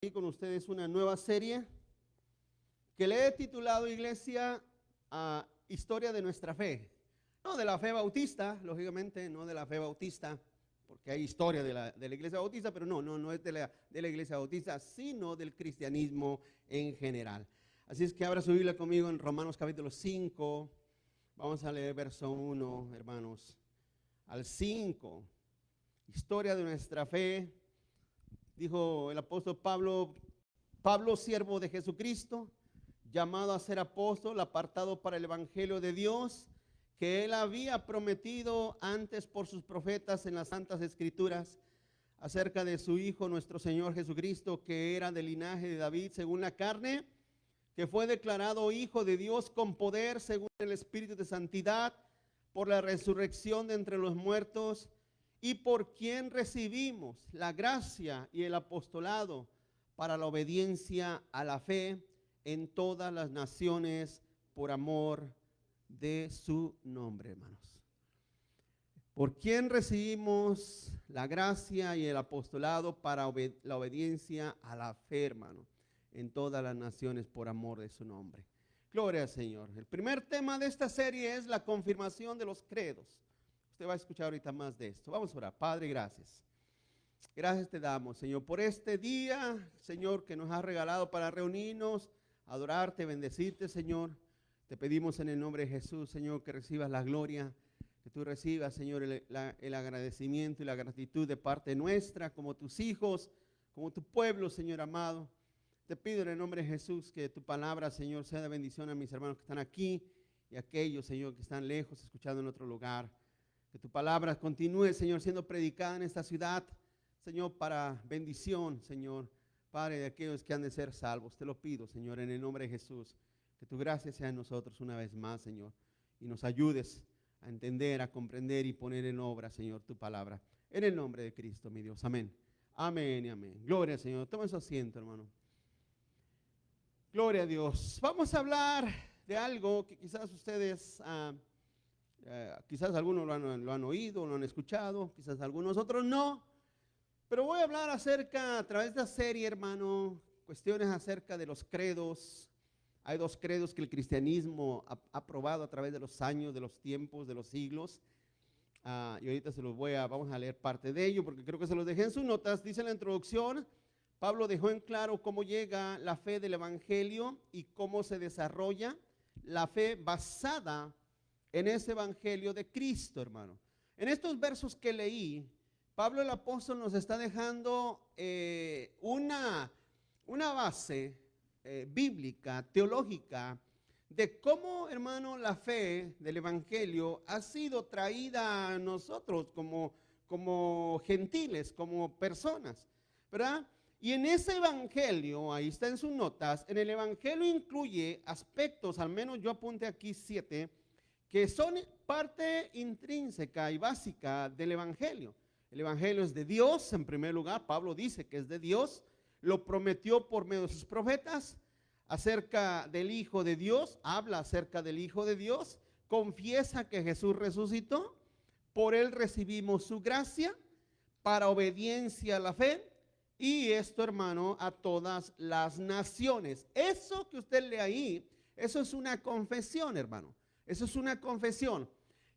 Y con ustedes una nueva serie que le he titulado, Iglesia, Historia de nuestra fe. No de la fe bautista, lógicamente, no de la fe bautista, porque hay historia de la iglesia bautista, pero no es de la iglesia bautista, sino del cristianismo en general. Así es que abra su Biblia conmigo en Romanos capítulo 5. Vamos a leer verso 1, hermanos, al 5. Historia de nuestra fe. Dijo el apóstol Pablo, siervo de Jesucristo, llamado a ser apóstol, apartado para el evangelio de Dios, que él había prometido antes por sus profetas en las santas escrituras, acerca de su Hijo nuestro Señor Jesucristo, que era del linaje de David según la carne, que fue declarado Hijo de Dios con poder según el Espíritu de santidad, por la resurrección de entre los muertos, y por quien recibimos la gracia y el apostolado para la obediencia a la fe en todas las naciones por amor de su nombre, hermanos. Por quien recibimos la gracia y el apostolado para la obediencia a la fe, hermano, en todas las naciones por amor de su nombre. Gloria al Señor. El primer tema de esta serie es la confirmación de los credos. Usted va a escuchar ahorita más de esto. Vamos a orar. Padre, gracias. Gracias te damos, Señor, por este día, Señor, que nos has regalado para reunirnos, adorarte, bendecirte, Señor. Te pedimos en el nombre de Jesús, Señor, que recibas la gloria, que tú recibas, Señor, el agradecimiento y la gratitud de parte nuestra, como tus hijos, como tu pueblo, Señor amado. Te pido en el nombre de Jesús que tu palabra, Señor, sea de bendición a mis hermanos que están aquí y a aquellos, Señor, que están lejos, escuchando en otro lugar. Que tu palabra continúe, Señor, siendo predicada en esta ciudad, Señor, para bendición, Señor, Padre, de aquellos que han de ser salvos. Te lo pido, Señor, en el nombre de Jesús, que tu gracia sea en nosotros una vez más, Señor, y nos ayudes a entender, a comprender y poner en obra, Señor, tu palabra. En el nombre de Cristo, mi Dios. Amén. Amén y amén. Gloria al Señor. Toma su asiento, hermano. Gloria a Dios. Vamos a hablar de algo que quizás ustedes... quizás algunos lo han oído, lo han escuchado, quizás algunos otros no, pero voy a hablar acerca, a través de esta serie, hermano, cuestiones acerca de los credos. Hay dos credos que el cristianismo ha probado a través de los años, de los tiempos, de los siglos, y ahorita vamos a leer parte de ello, porque creo que se los dejé en sus notas. Dice en la introducción, Pablo dejó en claro cómo llega la fe del evangelio y cómo se desarrolla la fe basada en ese evangelio de Cristo, hermano. En estos versos que leí, Pablo el apóstol nos está dejando una base bíblica, teológica, de cómo, hermano, la fe del evangelio ha sido traída a nosotros como gentiles, como personas, ¿verdad? Y en ese evangelio, ahí está en sus notas, en el evangelio incluye aspectos, al menos yo apunté aquí 7, que son parte intrínseca y básica del evangelio. El evangelio es de Dios, en primer lugar. Pablo dice que es de Dios, lo prometió por medio de sus profetas. Acerca del Hijo de Dios, habla acerca del Hijo de Dios, confiesa que Jesús resucitó, por él recibimos su gracia para obediencia a la fe, y esto, hermano, a todas las naciones. Eso que usted lee ahí, eso es una confesión, hermano. Eso es una confesión.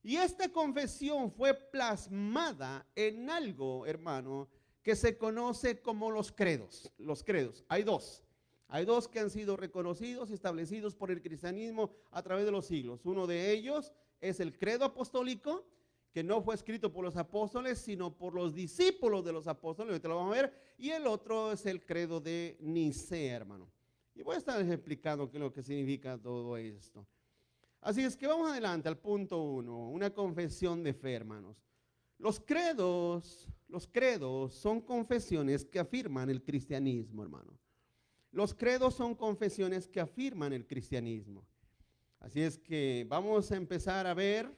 Y esta confesión fue plasmada en algo, hermano, que se conoce como los credos. Los credos. Hay dos. Hay dos que han sido reconocidos y establecidos por el cristianismo a través de los siglos. Uno de ellos es el credo apostólico, que no fue escrito por los apóstoles, sino por los discípulos de los apóstoles. Ahorita lo vamos a ver. Y el otro es el credo de Nicea, hermano. Y voy a estar explicando qué es lo que significa todo esto. Así es que vamos adelante al punto 1, una confesión de fe, hermanos. Los credos son confesiones que afirman el cristianismo, hermano. Los credos son confesiones que afirman el cristianismo. Así es que vamos a empezar a ver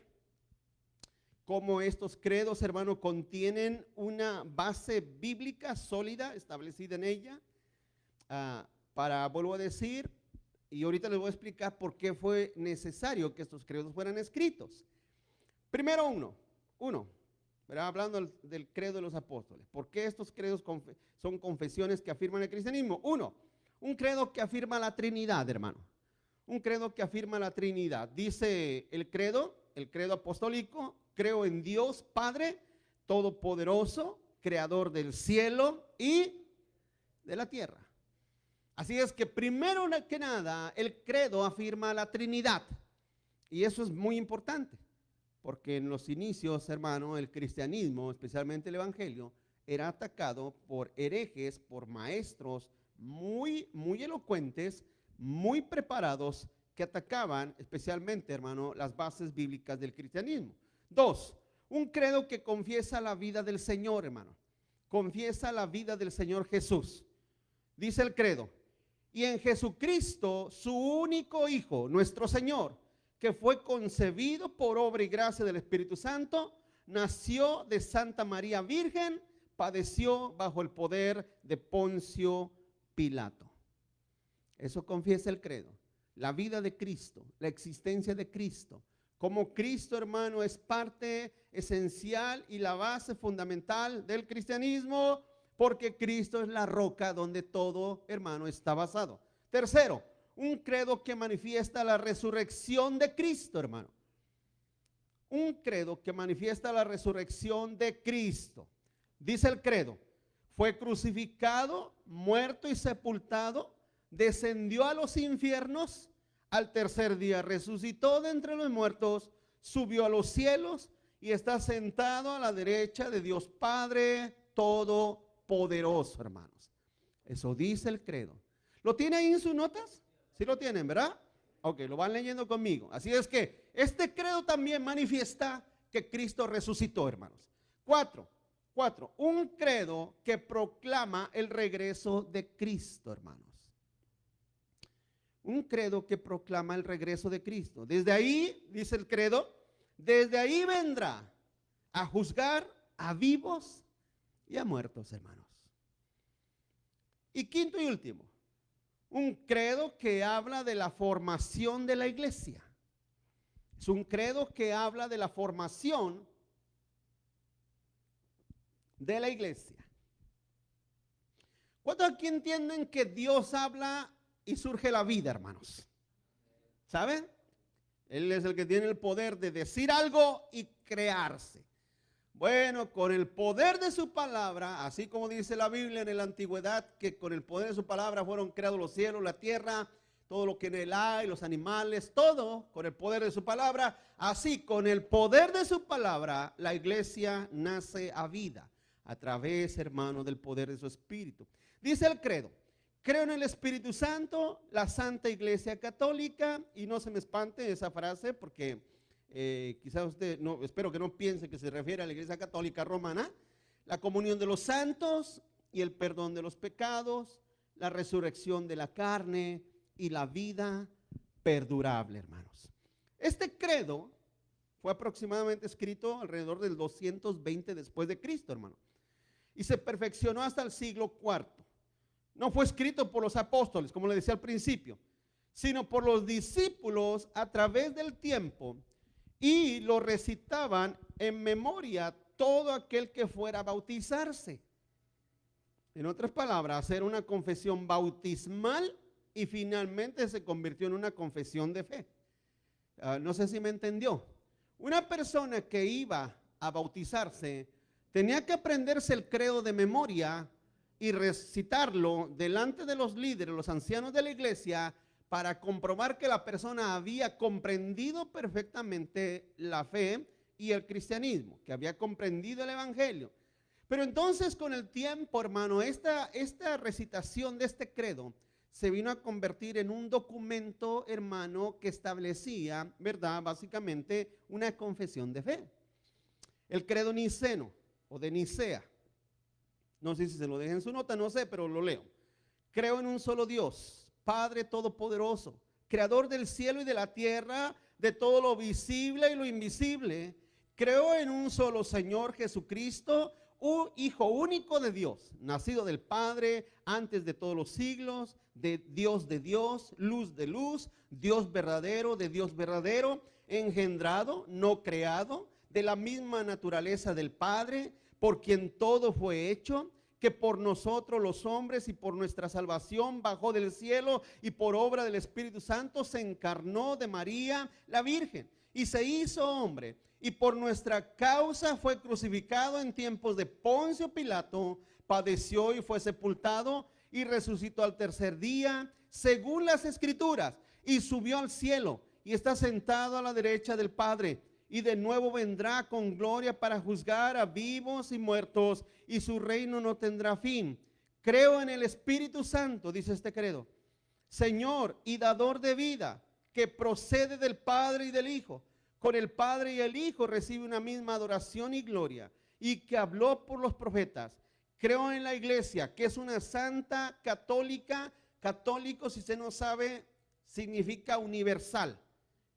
cómo estos credos, hermano, contienen una base bíblica sólida establecida en ella, vuelvo a decir, y ahorita les voy a explicar por qué fue necesario que estos credos fueran escritos. Primero uno, ¿verdad? Hablando del credo de los apóstoles. ¿Por qué estos credos son confesiones que afirman el cristianismo? Uno, un credo que afirma la Trinidad, hermano. Un credo que afirma la Trinidad. Dice el credo apostólico: creo en Dios Padre Todopoderoso, Creador del cielo y de la tierra. Así es que primero que nada, el credo afirma la Trinidad. Y eso es muy importante, porque en los inicios, hermano, el cristianismo, especialmente el evangelio, era atacado por herejes, por maestros muy elocuentes, muy preparados, que atacaban especialmente, hermano, las bases bíblicas del cristianismo. Dos, un credo que confiesa la vida del Señor, hermano. Confiesa la vida del Señor Jesús. Dice el credo: y en Jesucristo, su único Hijo, nuestro Señor, que fue concebido por obra y gracia del Espíritu Santo, nació de Santa María Virgen, padeció bajo el poder de Poncio Pilato. Eso confiesa el credo. La vida de Cristo, la existencia de Cristo. Como Cristo, hermano, es parte esencial y la base fundamental del cristianismo, porque Cristo es la roca donde todo, hermano, está basado. Tercero, un credo que manifiesta la resurrección de Cristo, hermano. Un credo que manifiesta la resurrección de Cristo. Dice el credo: fue crucificado, muerto y sepultado, descendió a los infiernos, al tercer día resucitó de entre los muertos, subió a los cielos y está sentado a la derecha de Dios Padre Todopoderoso, hermanos. Eso dice el credo. ¿Lo tiene ahí en sus notas? ¿Sí lo tienen, verdad? Ok, lo van leyendo conmigo. Así es que este credo también manifiesta que Cristo resucitó, hermanos. Cuatro, un credo que proclama el regreso de Cristo, hermanos. Un credo que proclama el regreso de Cristo. Desde ahí, dice el credo, desde ahí vendrá a juzgar a vivos y a muertos, hermanos. Y quinto y último, un credo que habla de la formación de la iglesia. Es un credo que habla de la formación de la iglesia. ¿Cuántos aquí entienden que Dios habla y surge la vida, hermanos? ¿Saben? Él es el que tiene el poder de decir algo y crearse. Bueno, con el poder de su palabra, así como dice la Biblia en la antigüedad, que con el poder de su palabra fueron creados los cielos, la tierra, todo lo que en él hay, los animales, todo con el poder de su palabra. Así, con el poder de su palabra, la iglesia nace a vida, a través, hermano, del poder de su espíritu. Dice el credo: creo en el Espíritu Santo, la Santa Iglesia Católica. Y no se me espante esa frase, porque quizás usted, no, espero que no piense que se refiere a la Iglesia Católica Romana. La comunión de los santos y el perdón de los pecados, la resurrección de la carne y la vida perdurable, hermanos. Este credo fue aproximadamente escrito alrededor del 220 después de Cristo, hermano, y se perfeccionó hasta el siglo IV. No fue escrito por los apóstoles, como le decía al principio, sino por los discípulos a través del tiempo, y lo recitaban en memoria todo aquel que fuera a bautizarse. En otras palabras, hacer una confesión bautismal, y finalmente se convirtió en una confesión de fe. No sé si me entendió. Una persona que iba a bautizarse tenía que aprenderse el credo de memoria y recitarlo delante de los líderes, los ancianos de la iglesia, para comprobar que la persona había comprendido perfectamente la fe y el cristianismo, que había comprendido el evangelio. Pero entonces, con el tiempo, hermano, esta recitación de este credo se vino a convertir en un documento, hermano, que establecía, ¿verdad?, básicamente una confesión de fe. El credo niceno o de Nicea. No sé si se lo dejen en su nota, no sé, pero lo leo. Creo en un solo Dios, Padre Todopoderoso, Creador del cielo y de la tierra, de todo lo visible y lo invisible. Creo en un solo Señor Jesucristo, un Hijo único de Dios, nacido del Padre antes de todos los siglos, de Dios, luz de luz, Dios verdadero de Dios verdadero, engendrado, no creado, de la misma naturaleza del Padre, por quien todo fue hecho, que por nosotros los hombres y por nuestra salvación bajó del cielo y por obra del Espíritu Santo se encarnó de María la Virgen y se hizo hombre, y por nuestra causa fue crucificado en tiempos de Poncio Pilato, padeció y fue sepultado y resucitó al tercer día, según las Escrituras, y subió al cielo y está sentado a la derecha del Padre, y de nuevo vendrá con gloria para juzgar a vivos y muertos, y su reino no tendrá fin. Creo en el Espíritu Santo, dice este credo, Señor y dador de vida, que procede del Padre y del Hijo. Con el Padre y el Hijo recibe una misma adoración y gloria, y que habló por los profetas. Creo en la iglesia, que es una santa católica. Católico, si usted no sabe, significa universal.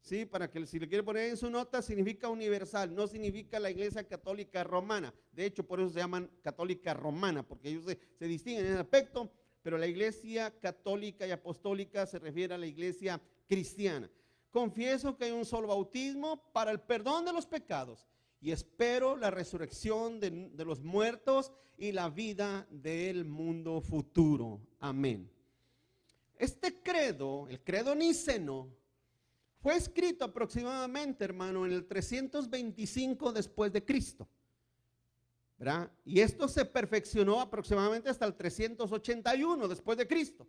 Sí, para que si le quiere poner en su nota, significa universal, no significa la iglesia católica romana. De hecho, por eso se llaman católica romana, porque ellos se distinguen en ese aspecto, pero la iglesia católica y apostólica se refiere a la iglesia cristiana. Confieso que hay un solo bautismo para el perdón de los pecados y espero la resurrección de los muertos y la vida del mundo futuro. Amén. Este credo, el credo niceno, fue escrito aproximadamente, hermano, en el 325 después de Cristo, ¿verdad? Y esto se perfeccionó aproximadamente hasta el 381 después de Cristo,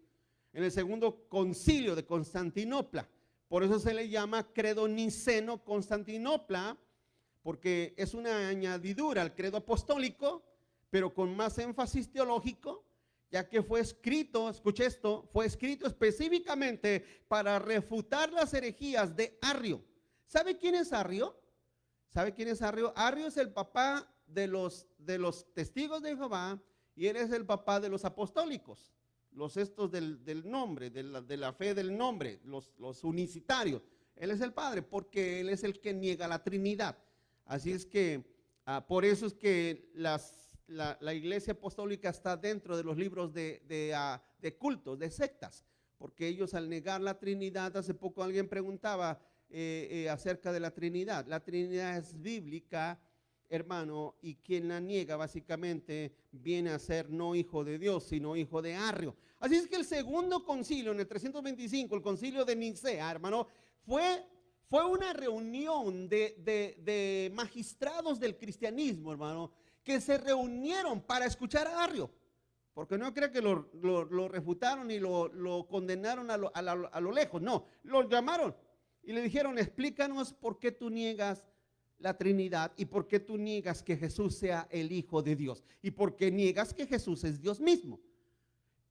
en el segundo concilio de Constantinopla. Por eso se le llama credo niceno Constantinopla, porque es una añadidura al credo apostólico, pero con más énfasis teológico, ya que fue escrito, escuche esto, fue escrito específicamente para refutar las herejías de Arrio. ¿Sabe quién es Arrio? ¿Sabe quién es Arrio? Arrio es el papá de los testigos de Jehová y él es el papá de los apostólicos, los estos del nombre, de la fe del nombre, los unicitarios. Él es el padre porque él es el que niega la Trinidad. Así es que por eso es que la iglesia apostólica está dentro de los libros de cultos, de sectas, porque ellos al negar la Trinidad, hace poco alguien preguntaba acerca de la Trinidad. La Trinidad es bíblica, hermano, y quien la niega básicamente viene a ser no hijo de Dios, sino hijo de Arrio. Así es que el segundo concilio, en el 325, el concilio de Nicea, hermano, fue una reunión de magistrados del cristianismo, hermano, que se reunieron para escuchar a Arrio, porque no cree que lo refutaron y lo condenaron a lo lejos, no, lo llamaron y le dijeron, explícanos por qué tú niegas la Trinidad y por qué tú niegas que Jesús sea el Hijo de Dios y por qué niegas que Jesús es Dios mismo.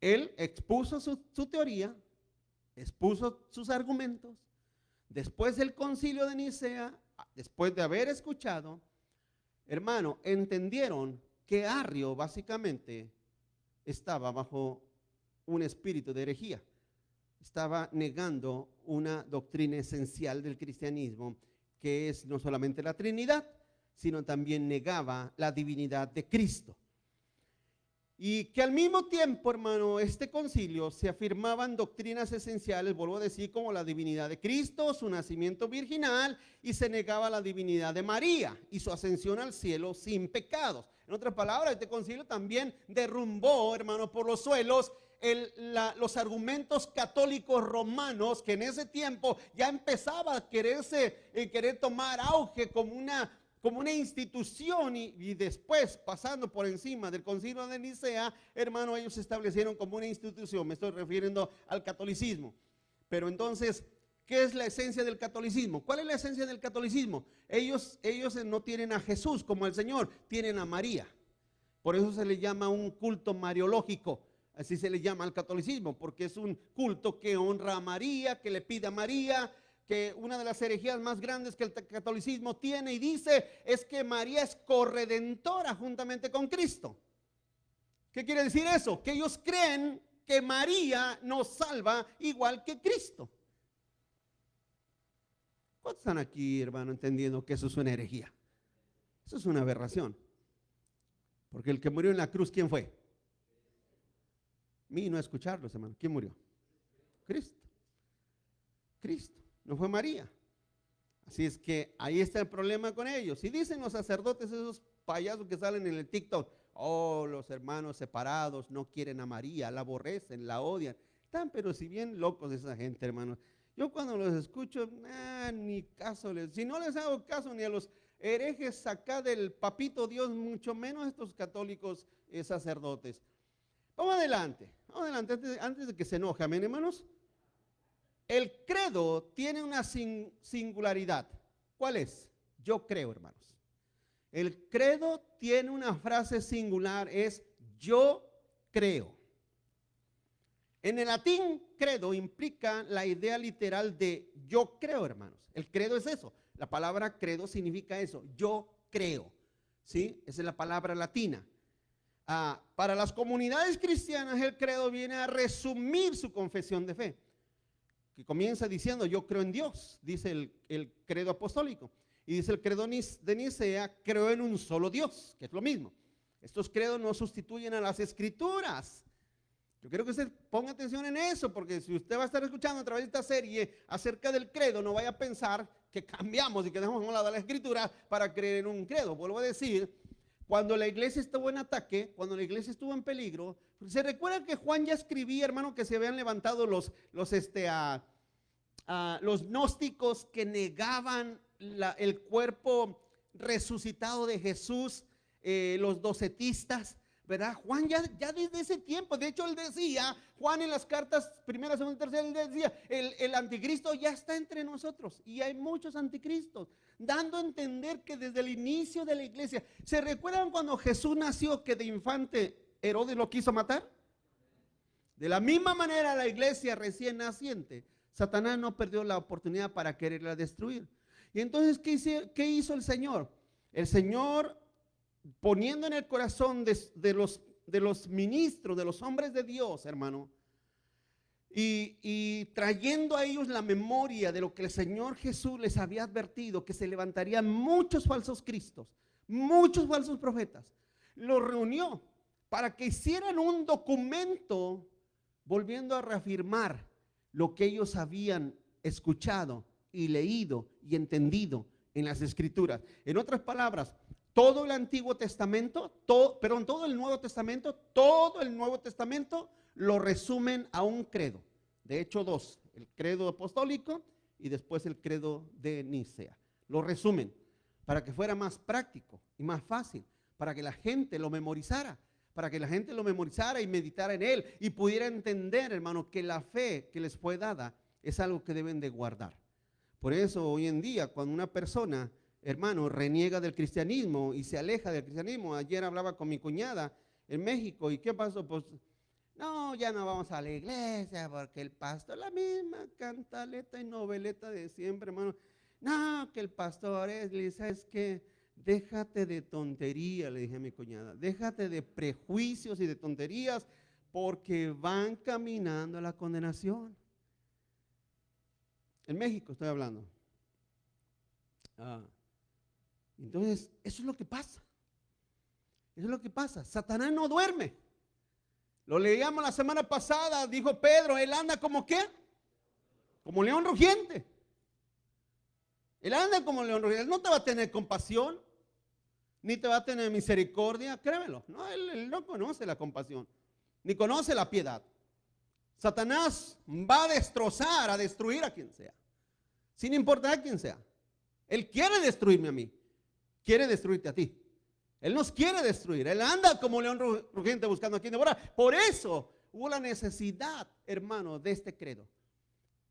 Él expuso su teoría, expuso sus argumentos. Después del concilio de Nicea, después de haber escuchado, hermano, entendieron que Arrio básicamente estaba bajo un espíritu de herejía. Estaba negando una doctrina esencial del cristianismo, que es no solamente la Trinidad, sino también negaba la divinidad de Cristo. Y que al mismo tiempo, hermano, este concilio se afirmaban doctrinas esenciales, vuelvo a decir, como la divinidad de Cristo, su nacimiento virginal, y se negaba la divinidad de María y su ascensión al cielo sin pecados. En otras palabras, este concilio también derrumbó, hermano, por los suelos los argumentos católicos romanos, que en ese tiempo ya empezaba a querer tomar auge como una institución y después pasando por encima del concilio de Nicea, hermano, ellos se establecieron como una institución. Me estoy refiriendo al catolicismo. Pero entonces, ¿qué es la esencia del catolicismo? ¿Cuál es la esencia del catolicismo? Ellos no tienen a Jesús como el Señor, tienen a María. Por eso se le llama un culto mariológico. Así se le llama al catolicismo, porque es un culto que honra a María, que le pide a María, que una de las herejías más grandes que el catolicismo tiene y dice es que María es corredentora juntamente con Cristo. ¿Qué quiere decir eso? Que ellos creen que María nos salva igual que Cristo. ¿Cuántos están aquí, hermano, entendiendo que eso es una herejía? Eso es una aberración. Porque el que murió en la cruz, ¿quién fue? Mí no escucharlos, hermano. ¿Quién murió? Cristo. Cristo. No fue María. Así es que ahí está el problema con ellos. Y dicen los sacerdotes, esos payasos que salen en el TikTok, oh, los hermanos separados no quieren a María, la aborrecen, la odian. Están pero si bien locos esa gente, hermanos. Yo cuando los escucho, ni caso les, si no les hago caso ni a los herejes acá del papito Dios, mucho menos a estos católicos sacerdotes. Vamos adelante, antes de que se enoje, amén, hermanos. El credo tiene una singularidad. ¿Cuál es? Yo creo, hermanos. El credo tiene una frase singular, es yo creo. En el latín, credo implica la idea literal de yo creo, hermanos. El credo es eso. La palabra credo significa eso, yo creo. ¿Sí? Esa es la palabra latina. Para las comunidades cristianas, el credo viene a resumir su confesión de fe, que comienza diciendo yo creo en Dios, dice el credo apostólico. Y dice el credo de Nicea, creo en un solo Dios, que es lo mismo. Estos credos no sustituyen a las escrituras. Yo quiero que usted ponga atención en eso, porque si usted va a estar escuchando a través de esta serie acerca del credo, no vaya a pensar que cambiamos y que dejamos a un lado la escritura para creer en un credo. Vuelvo a decir, cuando la iglesia estuvo en ataque, cuando la iglesia estuvo en peligro, se recuerda que Juan ya escribía, hermano, que se habían levantado los gnósticos que negaban el cuerpo resucitado de Jesús, los docetistas, ¿verdad? Juan ya desde ese tiempo, de hecho él decía, Juan en las cartas primera, segunda y tercera, él decía, el anticristo ya está entre nosotros y hay muchos anticristos, dando a entender que desde el inicio de la iglesia, ¿se recuerdan cuando Jesús nació que de infante Herodes lo quiso matar? De la misma manera la iglesia recién naciente, Satanás no perdió la oportunidad para quererla destruir. Y entonces, ¿qué hizo el Señor? El Señor, poniendo en el corazón de los ministros, de los hombres de Dios, hermano, y trayendo a ellos la memoria de lo que el Señor Jesús les había advertido, que se levantarían muchos falsos cristos, muchos falsos profetas, los reunió para que hicieran un documento volviendo a reafirmar lo que ellos habían escuchado y leído y entendido en las escrituras. En otras palabras, todo el Antiguo Testamento, todo el Nuevo Testamento, todo el Nuevo Testamento lo resumen a un credo. De hecho, dos, el credo apostólico y después el credo de Nicea. Lo resumen para que fuera más práctico y más fácil, para que la gente lo memorizara, y meditara en él y pudiera entender, hermano, que la fe que les fue dada es algo que deben de guardar. Por eso hoy en día, cuando una persona, hermano, reniega del cristianismo y se aleja del cristianismo, ayer hablaba con mi cuñada en México, ¿y qué pasó? Pues, no, ya no vamos a la iglesia porque el pastor, la misma cantaleta y noveleta de siempre, hermano. No, que el pastor es que déjate de tontería, le dije a mi cuñada, déjate de prejuicios y de tonterías porque van caminando a la condenación. En México estoy hablando. Entonces, eso es lo que pasa. Eso es lo que pasa. Satanás no duerme. Lo leíamos la semana pasada, dijo Pedro, él anda como ¿qué? Como león rugiente. Él anda como león rugiente. Él no te va a tener compasión, ni te va a tener misericordia, créemelo. No, él no conoce la compasión, ni conoce la piedad. Satanás va a destrozar, a destruir a quien sea, sin importar a quién sea. Él quiere destruirme a mí, quiere destruirte a ti. Él nos quiere destruir, él anda como león rugiente buscando a quien devorar. Por eso hubo la necesidad, hermano, de este credo.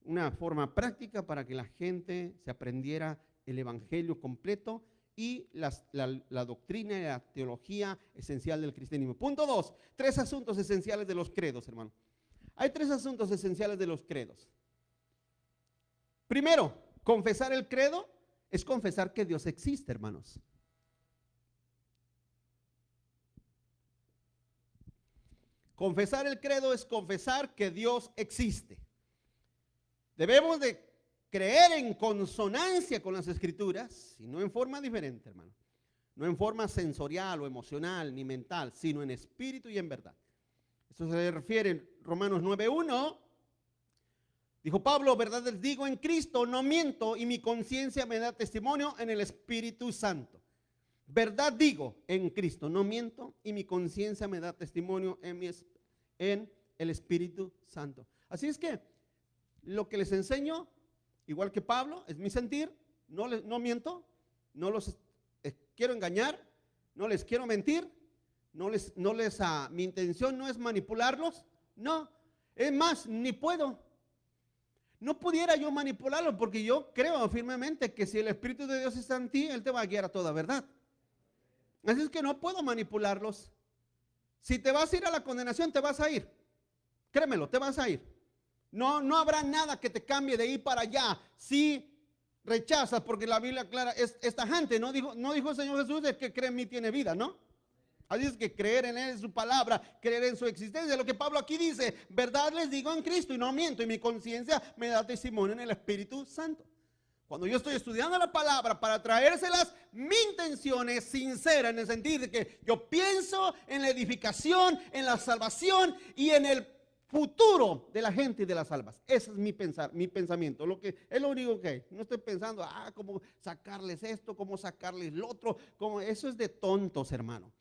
Una forma práctica para que la gente se aprendiera el evangelio completo y la doctrina y la teología esencial del cristianismo. Punto 2, 3 asuntos esenciales de los credos, hermano. Hay 3 asuntos esenciales de los credos. Primero, confesar el credo es confesar que Dios existe, hermanos. Confesar el credo es confesar que Dios existe. Debemos de creer en consonancia con las escrituras y no en forma diferente, hermano. No en forma sensorial o emocional ni mental, sino en espíritu y en verdad. Esto se refiere en Romanos 9:1. Dijo Pablo, verdad les digo, en Cristo no miento y mi conciencia me da testimonio en el Espíritu Santo. Verdad digo, en Cristo no miento y mi conciencia me da testimonio en el Espíritu Santo. Así es que lo que les enseño, igual que Pablo, es mi sentir, no miento, no los quiero engañar, no les quiero mentir, mi intención no es manipularlos, no, es más, ni puedo. No pudiera yo manipularlo porque yo creo firmemente que si el Espíritu de Dios está en ti, Él te va a guiar a toda verdad. Así es que no puedo manipularlos. Si te vas a ir a la condenación, te vas a ir. Créemelo, te vas a ir. No habrá nada que te cambie de ahí para allá si rechazas, porque la Biblia clara, esta gente no dijo el Señor Jesús, el que cree en mí tiene vida, ¿no? Así es que creer en Él, en su palabra, creer en su existencia, lo que Pablo aquí dice, verdad les digo en Cristo y no miento, y mi conciencia me da testimonio en el Espíritu Santo. Cuando yo estoy estudiando la palabra para traérselas, mi intención es sincera en el sentido de que yo pienso en la edificación, en la salvación y en el futuro de la gente y de las almas. Ese es mi pensamiento, es lo único que hay. No estoy pensando, cómo sacarles esto, cómo sacarles lo otro, eso es de tontos, hermano.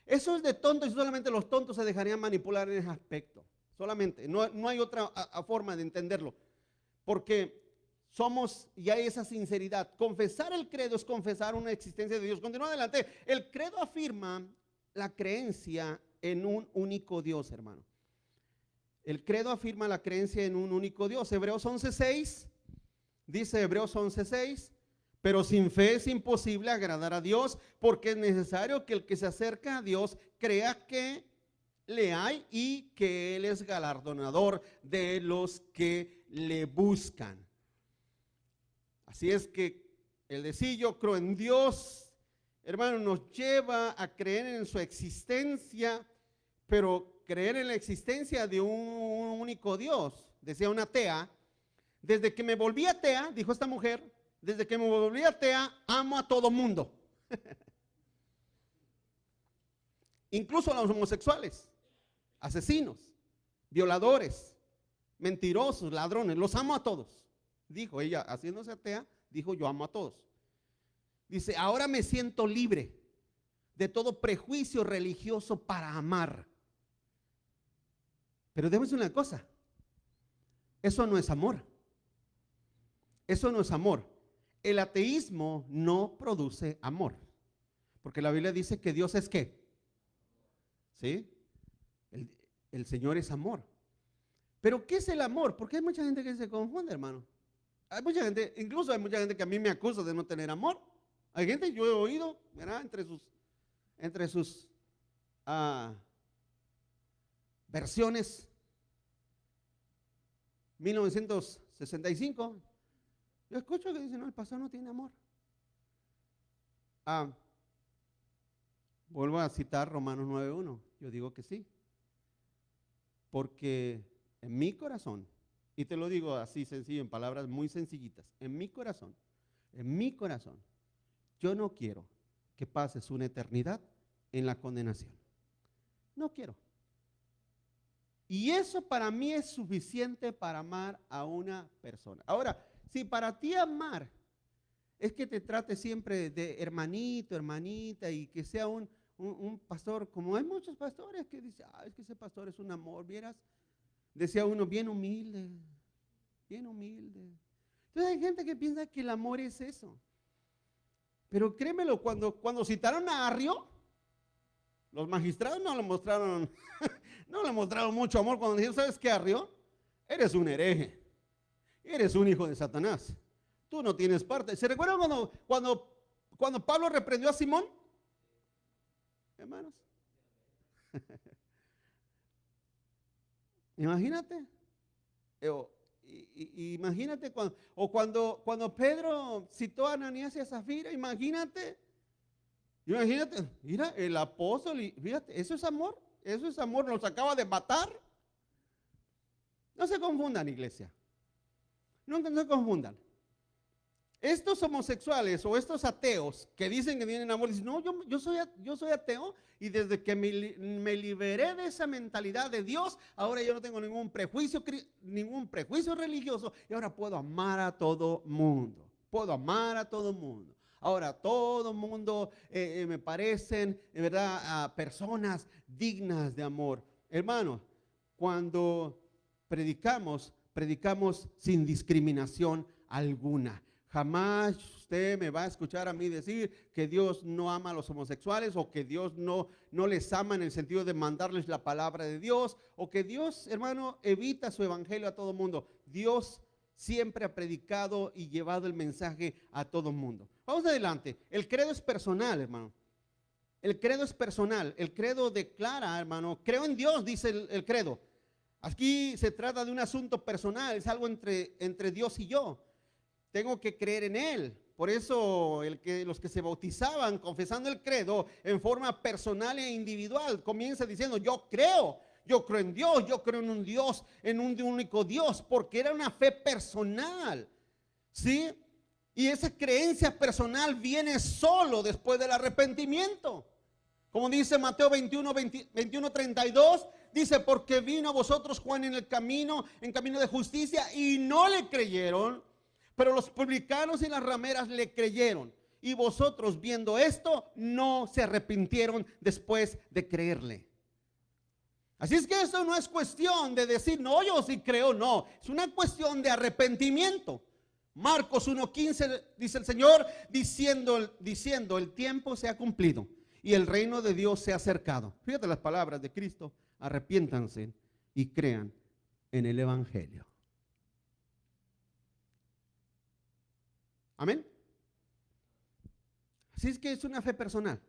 Eso es de tontos y solamente los tontos se dejarían manipular en ese aspecto. Solamente, no hay otra forma de entenderlo. Porque y hay esa sinceridad. Confesar el credo es confesar una existencia de Dios. Continúa adelante. El credo afirma la creencia en un único Dios, hermano. El credo afirma la creencia en un único Dios. Hebreos 11:6, dice Hebreos 11:6, pero sin fe es imposible agradar a Dios, porque es necesario que el que se acerca a Dios crea que le hay y que Él es galardonador de los que le buscan. Así es que el decir yo creo en Dios, hermano, nos lleva a creer en su existencia, pero creer en la existencia de un único Dios. Decía una atea, desde que me volví atea, dijo esta mujer, desde que me volví atea, amo a todo mundo. Incluso a los homosexuales, asesinos, violadores, mentirosos, ladrones, los amo a todos. Dijo ella, haciéndose atea, dijo yo amo a todos. Dice, ahora me siento libre de todo prejuicio religioso para amar. Pero déjame decir una cosa, eso no es amor. Eso no es amor. El ateísmo no produce amor. Porque la Biblia dice que Dios es ¿qué? ¿Sí? El Señor es amor. Pero ¿qué es el amor? Porque hay mucha gente que se confunde, hermano. Hay mucha gente, incluso hay mucha gente que a mí me acusa de no tener amor. Hay gente, yo he oído, ¿verdad? Entre sus versiones, 1965, yo escucho que dicen, no, el pastor no tiene amor. Vuelvo a citar Romanos 9:1, yo digo que sí, porque en mi corazón, y te lo digo así sencillo, en palabras muy sencillitas, en mi corazón, yo no quiero que pases una eternidad en la condenación. No quiero. Y eso para mí es suficiente para amar a una persona. Ahora, si para ti amar es que te trate siempre de hermanito, hermanita, y que sea un pastor, como hay muchos pastores que dicen, es que ese pastor es un amor, vieras, decía uno, bien humilde, bien humilde. Entonces hay gente que piensa que el amor es eso. Pero créemelo, cuando citaron a Arrio, los magistrados no le mostraron mucho amor cuando dijeron, ¿sabes qué, Arrio? Eres un hereje, eres un hijo de Satanás, tú no tienes parte. ¿Se recuerdan cuando Pablo reprendió a Simón? Hermanos, imagínate, imagínate cuando Pedro citó a Ananías y a Zafira, imagínate, mira, el apóstol, y fíjate, eso es amor, nos acaba de matar. No se confundan, iglesia, no se confundan. Estos homosexuales o estos ateos que dicen que tienen amor, dicen, no, yo soy ateo y desde que me liberé de esa mentalidad de Dios, ahora yo no tengo ningún prejuicio religioso y ahora puedo amar a todo mundo. Puedo amar a todo mundo. Ahora todo mundo me parecen, de verdad, a personas dignas de amor. Hermano, cuando predicamos sin discriminación alguna. Jamás usted me va a escuchar a mí decir que Dios no ama a los homosexuales o que Dios no les ama en el sentido de mandarles la palabra de Dios o que Dios, hermano, evita su evangelio a todo mundo. Dios siempre ha predicado y llevado el mensaje a todo mundo. Vamos adelante. El credo es personal, hermano. El credo es personal. El credo declara, hermano, creo en Dios, dice el credo. Aquí se trata de un asunto personal, es algo entre Dios y yo. Tengo que creer en Él. Por eso los que se bautizaban confesando el credo en forma personal e individual, comienza diciendo, yo creo en Dios, yo creo en un Dios, en un único Dios, porque era una fe personal, ¿sí? Y esa creencia personal viene solo después del arrepentimiento. Como dice Mateo 21:32, dice, porque vino a vosotros Juan en camino de justicia y no le creyeron, pero los publicanos y las rameras le creyeron. Y vosotros viendo esto, no se arrepintieron después de creerle. Así es que eso no es cuestión de decir, no, yo sí creo, no. Es una cuestión de arrepentimiento. Marcos 1:15 dice el Señor, diciendo, el tiempo se ha cumplido y el reino de Dios se ha acercado. Fíjate las palabras de Cristo, arrepiéntanse y crean en el evangelio. Amén. Así es que es una fe personal.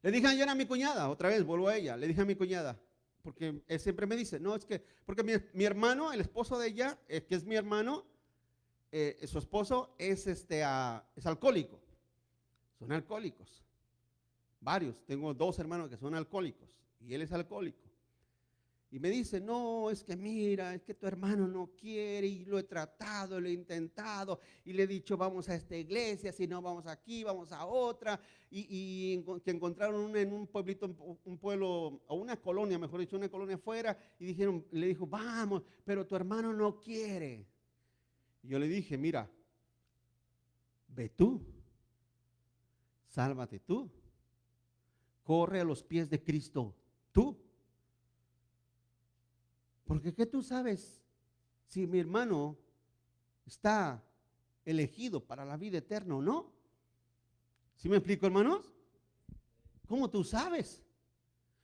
Le dije ayer a mi cuñada, otra vez vuelvo a ella, le dije a mi cuñada, porque él siempre me dice, no, es que, porque mi hermano, el esposo de ella, que es mi hermano, su esposo es alcohólico, son alcohólicos, varios, tengo 2 hermanos que son alcohólicos y él es alcohólico. Y me dice, no, es que mira, es que tu hermano no quiere y lo he tratado, lo he intentado y le he dicho vamos a esta iglesia, si no vamos aquí, vamos a otra. Y que encontraron en un pueblito, un pueblo, o una colonia, mejor dicho, una colonia afuera y le dijo, vamos, pero tu hermano no quiere. Y yo le dije, mira, ve tú, sálvate tú, corre a los pies de Cristo tú. Porque ¿qué tú sabes si mi hermano está elegido para la vida eterna o no? ¿Sí me explico, hermanos? ¿Cómo tú sabes?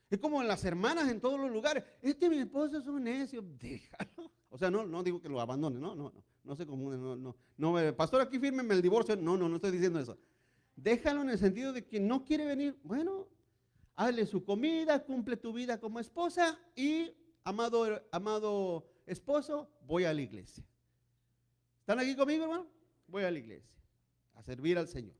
Es como en las hermanas en todos los lugares. Es que mi esposo es un necio, déjalo. O sea, no digo que lo abandone, no se comunen, no, pastor, aquí fírmeme el divorcio. No estoy diciendo eso. Déjalo en el sentido de que no quiere venir. Bueno, hazle su comida, cumple tu vida como esposa y amado esposo, voy a la iglesia. ¿Están aquí conmigo, hermano? Voy a la iglesia a servir al Señor.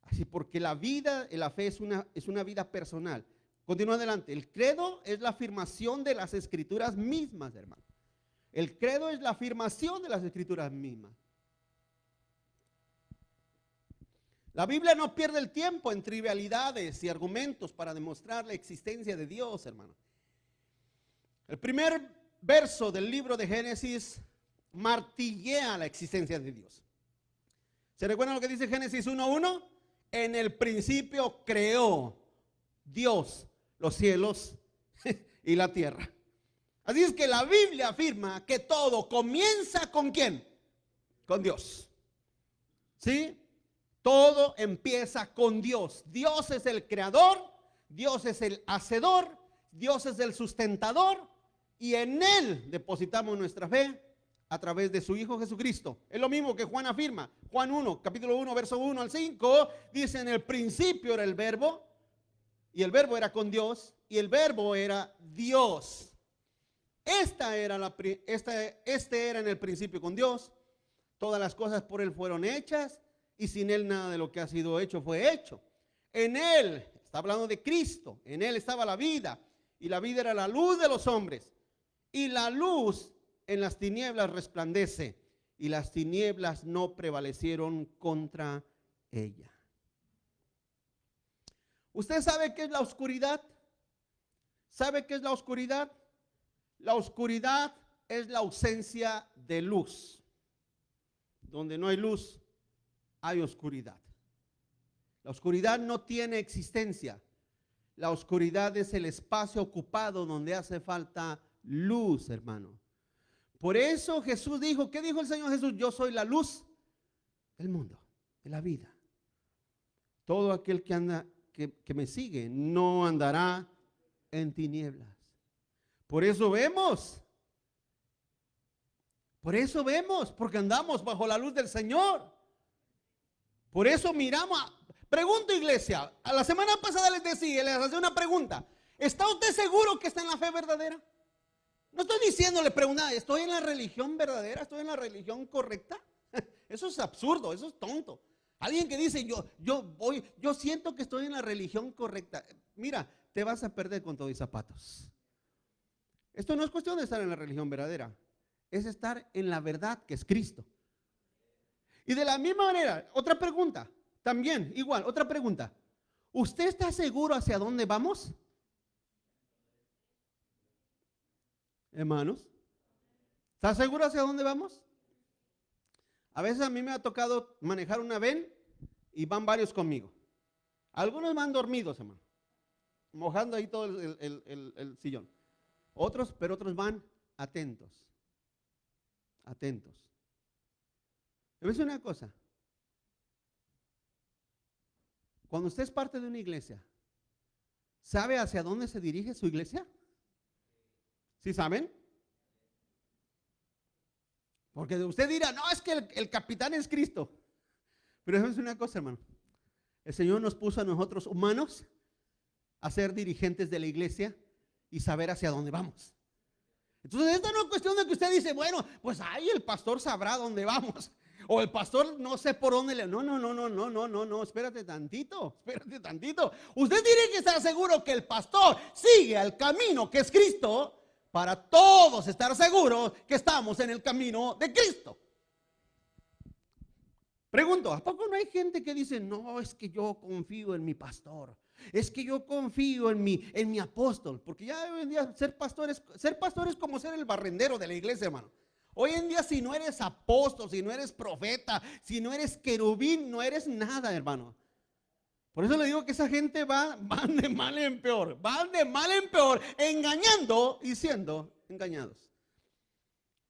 Así porque la fe es una vida personal. Continúa adelante. El credo es la afirmación de las escrituras mismas, hermano. El credo es la afirmación de las escrituras mismas. La Biblia no pierde el tiempo en trivialidades y argumentos para demostrar la existencia de Dios, hermano. El primer verso del libro de Génesis martillea la existencia de Dios. ¿Se recuerdan lo que dice Génesis 1:1? En el principio creó Dios los cielos y la tierra. Así es que la Biblia afirma que todo comienza ¿con quién? Con Dios. ¿Sí? Todo empieza con Dios. Dios es el creador, Dios es el hacedor, Dios es el sustentador. Y en Él depositamos nuestra fe a través de su Hijo Jesucristo. Es lo mismo que Juan afirma. Juan 1, capítulo 1, verso 1 al 5, dice en el principio era el verbo, y el verbo era con Dios, y el verbo era Dios. Este era en el principio con Dios. Todas las cosas por Él fueron hechas, y sin Él nada de lo que ha sido hecho fue hecho. En Él, está hablando de Cristo, en Él estaba la vida, y la vida era la luz de los hombres. Y la luz en las tinieblas resplandece, y las tinieblas no prevalecieron contra ella. ¿Usted sabe qué es la oscuridad? ¿Sabe qué es la oscuridad? La oscuridad es la ausencia de luz. Donde no hay luz, hay oscuridad. La oscuridad no tiene existencia. La oscuridad es el espacio ocupado donde hace falta luz, hermano. Por eso Jesús dijo, ¿qué dijo el Señor Jesús? Yo soy la luz del mundo, de la vida. Todo aquel que anda, que me sigue, no andará en tinieblas. Por eso vemos, porque andamos bajo la luz del Señor. Por eso miramos. Pregunto, iglesia, a la semana pasada les decía, les hacía una pregunta. ¿Está usted seguro que está en la fe verdadera? No estoy diciéndole, preguntar, ¿estoy en la religión verdadera? ¿Estoy en la religión correcta? Eso es absurdo, eso es tonto. Alguien que dice, yo siento que estoy en la religión correcta. Mira, te vas a perder con todo y zapatos. Esto no es cuestión de estar en la religión verdadera, es estar en la verdad que es Cristo. Y de la misma manera, otra pregunta, también igual, otra pregunta. ¿Usted está seguro hacia dónde vamos? Hermanos, ¿está seguro hacia dónde vamos? A veces a mí me ha tocado manejar una van y van varios conmigo. Algunos van dormidos, hermano, mojando ahí todo el sillón. Otros van atentos. Atentos. Le voy a decir una cosa. Cuando usted es parte de una iglesia, ¿sabe hacia dónde se dirige su iglesia? ¿Sí saben? Porque usted dirá, no, es que el capitán es Cristo. Pero déjame decir una cosa, hermano. El Señor nos puso a nosotros humanos a ser dirigentes de la iglesia y saber hacia dónde vamos. Entonces, esta no es cuestión de que usted dice, bueno, pues ahí el pastor sabrá dónde vamos. O el pastor no sé por dónde le... No, espérate tantito. Usted tiene que estar seguro que el pastor sigue al camino que es Cristo, para todos estar seguros que estamos en el camino de Cristo. Pregunto, ¿a poco no hay gente que dice, no, es que yo confío en mi pastor? Es que yo confío en mi apóstol. Porque ya hoy en día ser pastor es como ser el barrendero de la iglesia, hermano. Hoy en día si no eres apóstol, si no eres profeta, si no eres querubín, no eres nada, hermano. Por eso le digo que esa gente van de mal en peor, engañando y siendo engañados.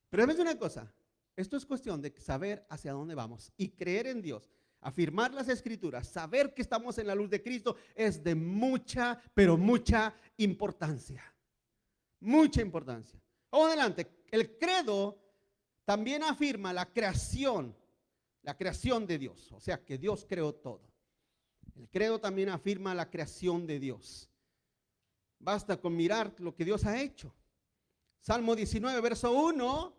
Pero déjame decir una cosa, esto es cuestión de saber hacia dónde vamos y creer en Dios, afirmar las escrituras, saber que estamos en la luz de Cristo es de mucha, pero mucha importancia. Mucha importancia. Vamos adelante, el credo también afirma la creación de Dios, o sea que Dios creó todo. El credo también afirma la creación de Dios. Basta con mirar lo que Dios ha hecho. Salmo 19, verso 1.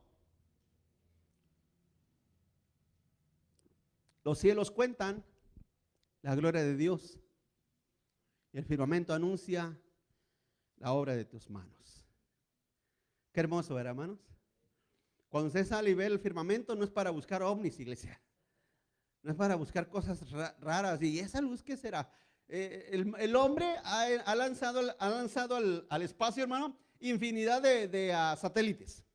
Los cielos cuentan la gloria de Dios y el firmamento anuncia la obra de tus manos. Qué hermoso, ¿verdad, hermanos? Cuando usted sale y ve el firmamento, no es para buscar ovnis, iglesia. No es para buscar cosas raras. ¿Y esa luz qué será? El hombre ha lanzado al espacio, hermano, infinidad de satélites.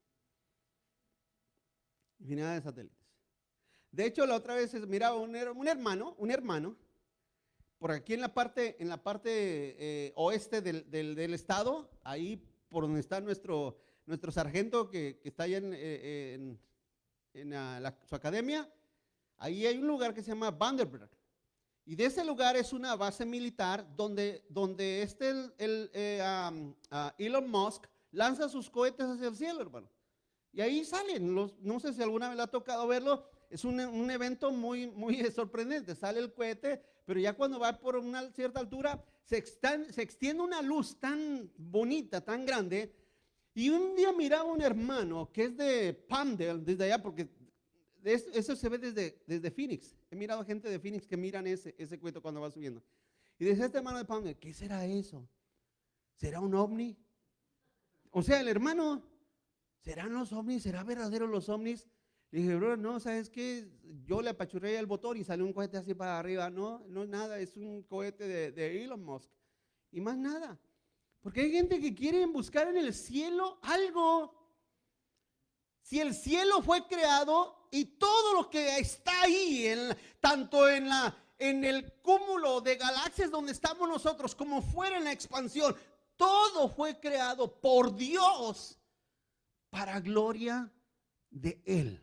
Infinidad de satélites. De hecho, la otra vez miraba un hermano, por aquí en la parte oeste del estado, ahí por donde está nuestro sargento que está allá en su academia. Ahí hay un lugar que se llama Vandenberg. Y de ese lugar es una base militar donde Elon Musk lanza sus cohetes hacia el cielo, hermano. Y ahí salen, no sé si alguna vez le ha tocado verlo, es un evento muy, muy sorprendente. Sale el cohete, pero ya cuando va por una cierta altura, se extiende una luz tan bonita, tan grande. Y un día miraba a un hermano que es de Palmdale, desde allá, porque eso se ve desde Phoenix. He mirado gente de Phoenix que miran ese cohete cuando va subiendo. Y decía este hermano de Palmdale, ¿qué será eso? ¿Será un ovni? O sea, el hermano, ¿serán los ovnis? ¿Será verdadero los ovnis? Le dije, bro, no, ¿sabes qué? Yo le apachurré el botón y salió un cohete así para arriba. No, no es nada, es un cohete de Elon Musk. Y más nada. Porque hay gente que quiere buscar en el cielo algo. Si el cielo fue creado y todo lo que está ahí, tanto en el cúmulo de galaxias donde estamos nosotros, como fuera en la expansión, todo fue creado por Dios para gloria de Él.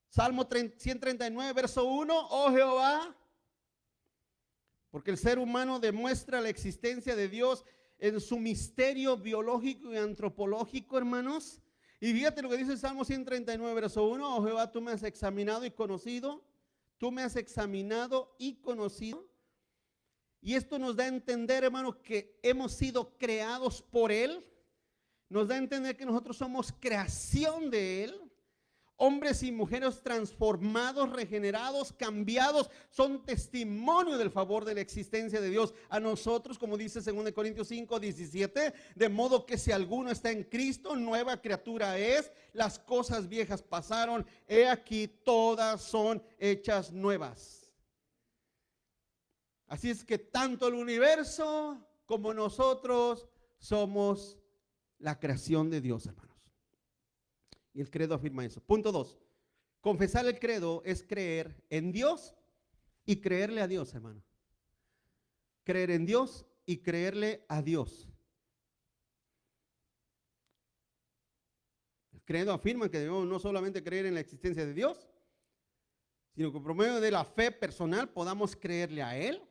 Salmo 139, verso 1, oh Jehová, porque el ser humano demuestra la existencia de Dios en su misterio biológico y antropológico, hermanos. Y fíjate lo que dice el Salmo 139, verso 1, oh Jehová, tú me has examinado y conocido, tú me has examinado y conocido. Y esto nos da a entender, hermanos, que hemos sido creados por Él. Nos da a entender que nosotros somos creación de Él. Hombres y mujeres transformados, regenerados, cambiados, son testimonio del favor de la existencia de Dios a nosotros, como dice 2 Corintios 5, 17, de modo que si alguno está en Cristo, nueva criatura es, las cosas viejas pasaron, he aquí todas son hechas nuevas. Así es que tanto el universo como nosotros somos la creación de Dios, hermanos. Y el credo afirma eso. Punto 2. Confesar el credo es creer en Dios y creerle a Dios, hermano. Creer en Dios y creerle a Dios. El credo afirma que debemos no solamente creer en la existencia de Dios, sino que por medio de la fe personal podamos creerle a Él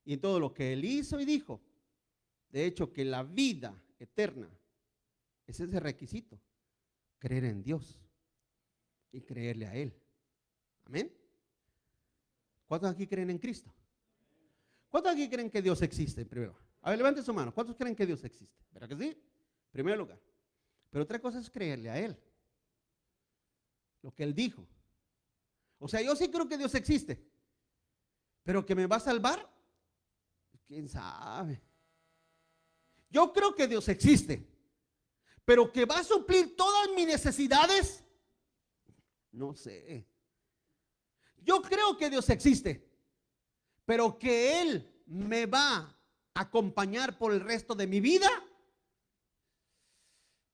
y en todo lo que Él hizo y dijo. De hecho, que la vida eterna es ese requisito. Creer en Dios y creerle a Él. Amén. ¿Cuántos aquí creen en Cristo? ¿Cuántos aquí creen que Dios existe primero? A ver, levanten su mano. ¿Cuántos creen que Dios existe? ¿Verdad que sí? En primer lugar. Pero otra cosa es creerle a Él. Lo que Él dijo. O sea, yo sí creo que Dios existe. Pero que me va a salvar, ¿quién sabe? Yo creo que Dios existe. Pero que va a suplir todas mis necesidades, no sé. Yo creo que Dios existe, pero que Él me va a acompañar por el resto de mi vida,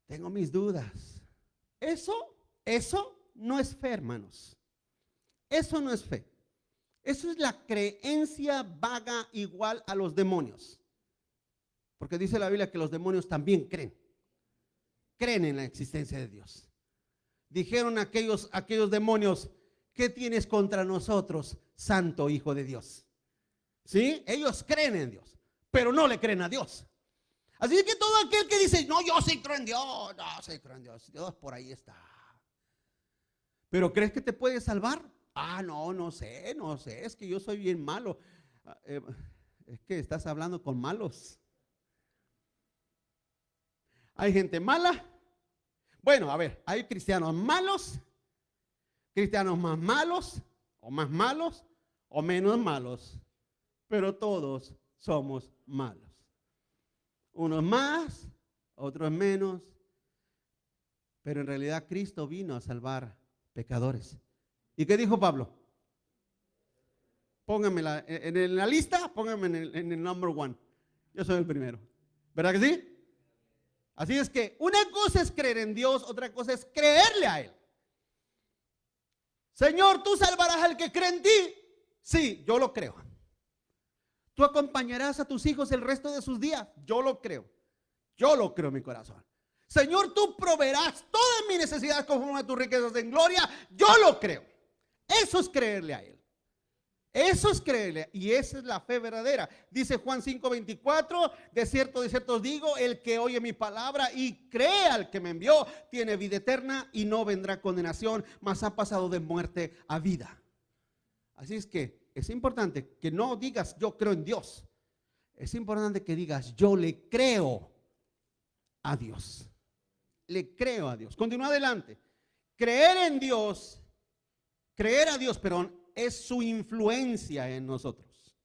tengo mis dudas. Eso no es fe, hermanos. Eso no es fe. Eso es la creencia vaga igual a los demonios. Porque dice la Biblia que los demonios también creen en la existencia de Dios. Dijeron aquellos demonios, ¿qué tienes contra nosotros, Santo Hijo de Dios? ¿Sí? Ellos creen en Dios, pero no le creen a Dios. Así que todo aquel que dice, no, yo sí creo en Dios, no, sí creo en Dios, Dios por ahí está. ¿Pero crees que te puede salvar? Ah, no sé, es que yo soy bien malo. Es que estás hablando con malos. Hay gente mala. Bueno, a ver, hay cristianos malos, cristianos más malos, o menos malos, pero todos somos malos. Unos más, otros menos, pero en realidad Cristo vino a salvar pecadores. ¿Y qué dijo Pablo? Pónganme en la lista, pónganme en el number 1. Yo soy el primero. ¿Verdad que sí? Así es que una cosa es creer en Dios, otra cosa es creerle a Él. Señor, ¿tú salvarás al que cree en ti? Sí, yo lo creo. ¿Tú acompañarás a tus hijos el resto de sus días? Yo lo creo. Yo lo creo en mi corazón. Señor, ¿tú proveerás todas mis necesidades conforme a tus riquezas en gloria? Yo lo creo. Eso es creerle a Él. Eso es creerle, y esa es la fe verdadera. Dice Juan 5:24, de cierto os digo, el que oye mi palabra y cree al que me envió, tiene vida eterna y no vendrá condenación, mas ha pasado de muerte a vida. Así es que es importante que no digas yo creo en Dios. Es importante que digas yo le creo a Dios. Le creo a Dios. Continúa adelante. Creer en Dios, creer a Dios, perdón, es su influencia en nosotros.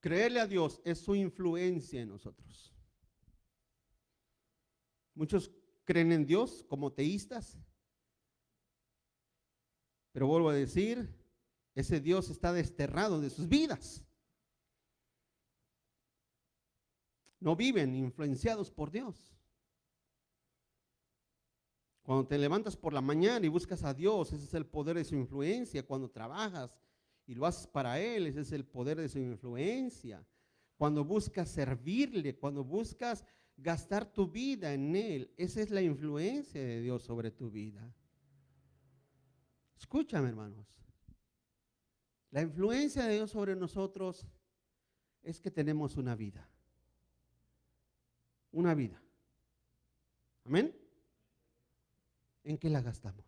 Creerle a Dios es su influencia en nosotros. Muchos creen en Dios como teístas, pero vuelvo a decir, ese Dios está desterrado de sus vidas. No viven influenciados por Dios. Cuando te levantas por la mañana y buscas a Dios, ese es el poder de su influencia. Cuando trabajas y lo haces para Él, ese es el poder de su influencia. Cuando buscas servirle, cuando buscas gastar tu vida en Él, esa es la influencia de Dios sobre tu vida. Escúchame, hermanos. La influencia de Dios sobre nosotros es que tenemos una vida. Una vida. ¿Amén? ¿En qué la gastamos?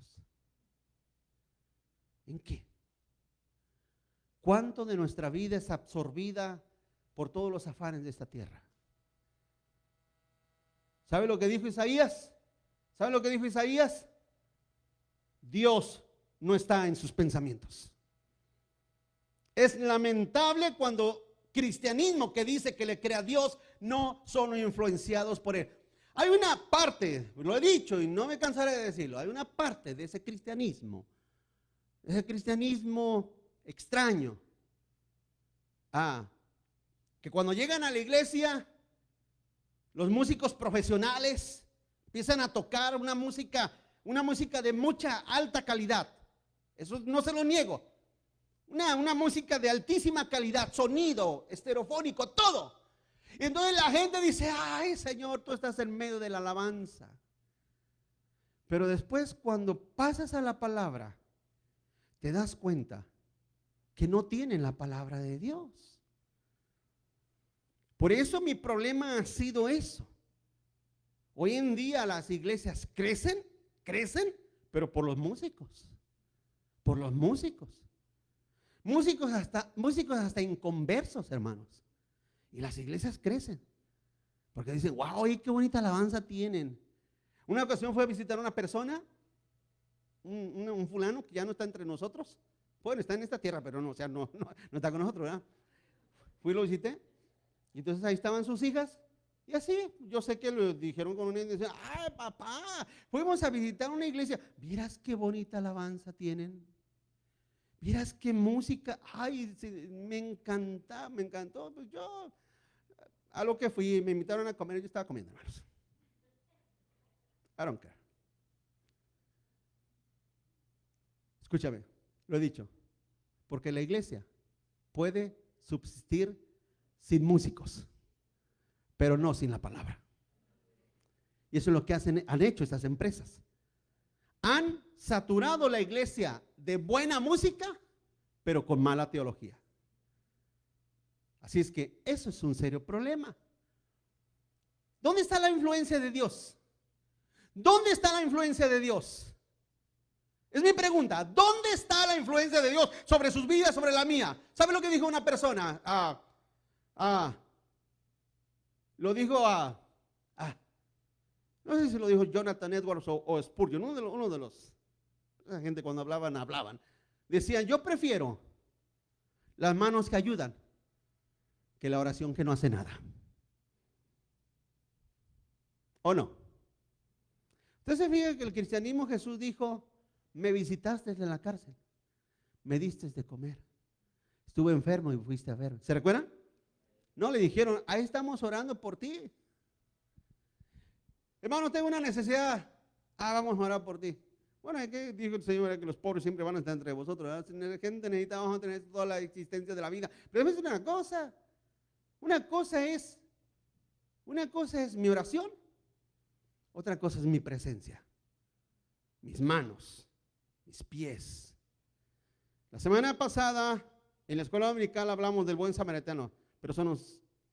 ¿En qué? ¿Cuánto de nuestra vida es absorbida por todos los afanes de esta tierra? ¿Sabe lo que dijo Isaías? ¿Sabe lo que dijo Isaías? Dios no está en sus pensamientos. Es lamentable cuando cristianismo que dice que le cree a Dios no son influenciados por Él. Hay una parte, lo he dicho y no me cansaré de decirlo, hay una parte de ese cristianismo extraño, que cuando llegan a la iglesia, los músicos profesionales empiezan a tocar una música de mucha alta calidad. Eso no se lo niego. Una música de altísima calidad, sonido, estereofónico, todo. Y entonces la gente dice, ay Señor, tú estás en medio de la alabanza. Pero después cuando pasas a la palabra, te das cuenta que no tienen la palabra de Dios. Por eso mi problema ha sido eso. Hoy en día las iglesias crecen, pero por los músicos. Por los músicos. Músicos hasta inconversos, hermanos. Y las iglesias crecen. Porque dicen, wow, qué bonita alabanza tienen. Una ocasión fue a visitar a una persona, un fulano que ya no está entre nosotros. Bueno, está en esta tierra, pero no está con nosotros, ¿verdad? Fui y lo visité. Y entonces ahí estaban sus hijas. Y así, yo sé que lo dijeron con una y decían, ay papá, fuimos a visitar una iglesia. Miras qué bonita alabanza tienen. Miras qué música, ay, me encantó. Pues yo, a lo que fui, me invitaron a comer, yo estaba comiendo, hermanos. I don't care. Escúchame, lo he dicho, porque la iglesia puede subsistir sin músicos, pero no sin la palabra. Y eso es lo que han hecho estas empresas. Han saturado la iglesia de buena música, pero con mala teología. Así es que eso es un serio problema. ¿Dónde está la influencia de Dios? ¿Dónde está la influencia de Dios? Es mi pregunta. ¿Dónde está la influencia de Dios sobre sus vidas, sobre la mía? ¿Sabe lo que dijo una persona? Lo dijo no sé si lo dijo Jonathan Edwards o Spurgeon, uno de los, la gente cuando hablaban. Decían, yo prefiero las manos que ayudan que la oración que no hace nada. ¿O no? Entonces fíjense que el cristianismo, Jesús dijo, me visitaste en la cárcel, me diste de comer, estuve enfermo y fuiste a ver. ¿Se recuerdan? No, le dijeron, ahí estamos orando por ti. Hermano, tengo una necesidad. Vamos a orar por ti. Bueno, es que dijo el Señor que los pobres siempre van a estar entre vosotros, ¿verdad? Si la gente necesita, vamos a tener toda la existencia de la vida. Pero déjame decir una cosa es mi oración, otra cosa es mi presencia, mis manos, mis pies. La semana pasada en la escuela dominical hablamos del buen samaritano, pero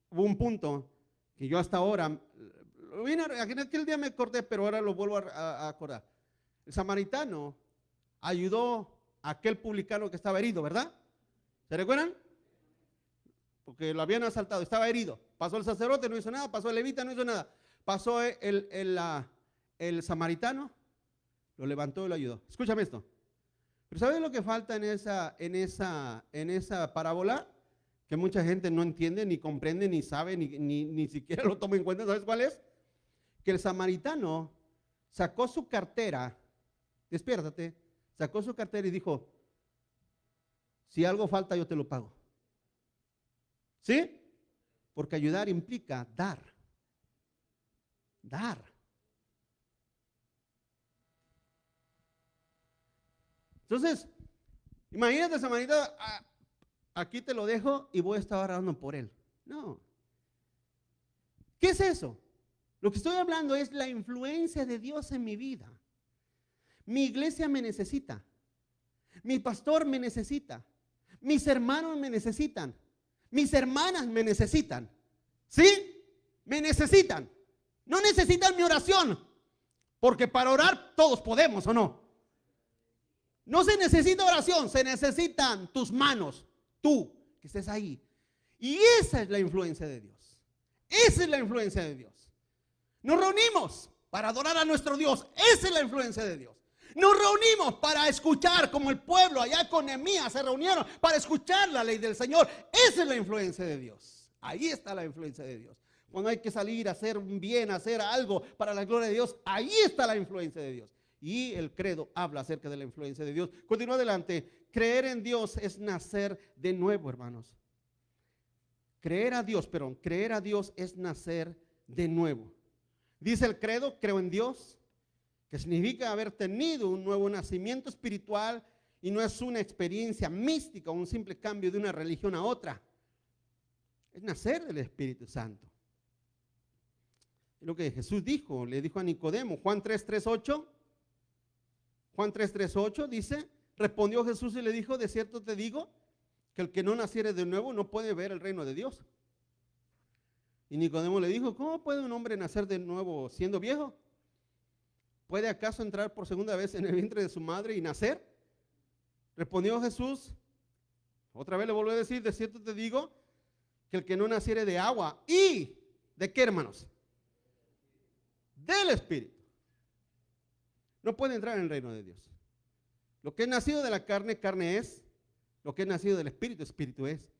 hubo un punto que yo hasta ahora, en aquel día me acordé, pero ahora lo vuelvo a acordar. El samaritano ayudó a aquel publicano que estaba herido, ¿verdad? ¿Se recuerdan? Porque lo habían asaltado, estaba herido. Pasó el sacerdote, no hizo nada. Pasó el levita, no hizo nada. Pasó el samaritano, lo levantó y lo ayudó. Escúchame esto. Pero ¿sabes lo que falta en esa parábola? Que mucha gente no entiende, ni comprende, ni sabe, ni siquiera lo toma en cuenta. ¿Sabes cuál es? que el samaritano sacó su cartera, despiértate, sacó su cartera y dijo, si algo falta yo te lo pago. ¿Sí? Porque ayudar implica dar. Dar. Entonces, imagínate, samaritano, aquí te lo dejo y voy a estar orando por él. No. ¿Qué es eso? Lo que estoy hablando es la influencia de Dios en mi vida. Mi iglesia me necesita. Mi pastor me necesita. Mis hermanos me necesitan. Mis hermanas me necesitan. ¿Sí? Me necesitan. No necesitan mi oración. Porque para orar todos podemos, ¿o no? No se necesita oración, se necesitan tus manos. Tú, que estés ahí. Y esa es la influencia de Dios. Esa es la influencia de Dios. Nos reunimos para adorar a nuestro Dios. Esa es la influencia de Dios. Nos reunimos para escuchar, como el pueblo allá con Nehemías se reunieron para escuchar la ley del Señor. Esa es la influencia de Dios. Ahí está la influencia de Dios. Cuando hay que salir a hacer un bien, a hacer algo para la gloria de Dios, ahí está la influencia de Dios. Y el credo habla acerca de la influencia de Dios. Continúa adelante. Creer en Dios es nacer de nuevo, hermanos. Creer a Dios es nacer de nuevo. Dice el credo, creo en Dios, que significa haber tenido un nuevo nacimiento espiritual y no es una experiencia mística o un simple cambio de una religión a otra. Es nacer del Espíritu Santo. Es lo que Jesús dijo, le dijo a Nicodemo, Juan 3:8. Juan 3:8 dice, respondió Jesús y le dijo, de cierto te digo, que el que no naciere de nuevo no puede ver el reino de Dios. Y Nicodemo le dijo, ¿cómo puede un hombre nacer de nuevo siendo viejo? ¿Puede acaso entrar por segunda vez en el vientre de su madre y nacer? Respondió Jesús, otra vez le volvió a decir, de cierto te digo, que el que no naciere de agua y, ¿de qué, hermanos? Del Espíritu. No puede entrar en el reino de Dios. Lo que es nacido de la carne, carne es. Lo que es nacido del Espíritu, Espíritu es.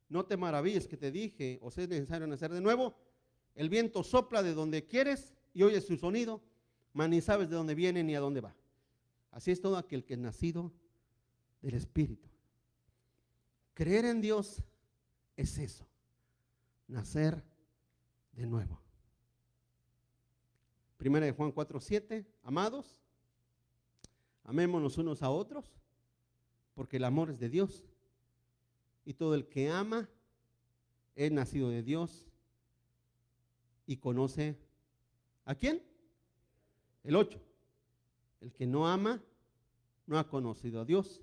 No te maravilles que te dije, o sea, es necesario nacer de nuevo. El viento sopla de donde quieres y oyes su sonido, mas ni sabes de dónde viene ni a dónde va. Así es todo aquel que es nacido del Espíritu. Creer en Dios es eso, nacer de nuevo. Primera de Juan 4:7, amados, amémonos unos a otros, porque el amor es de Dios. Y todo el que ama es nacido de Dios y conoce ¿a quién? El 8. El que no ama no ha conocido a Dios,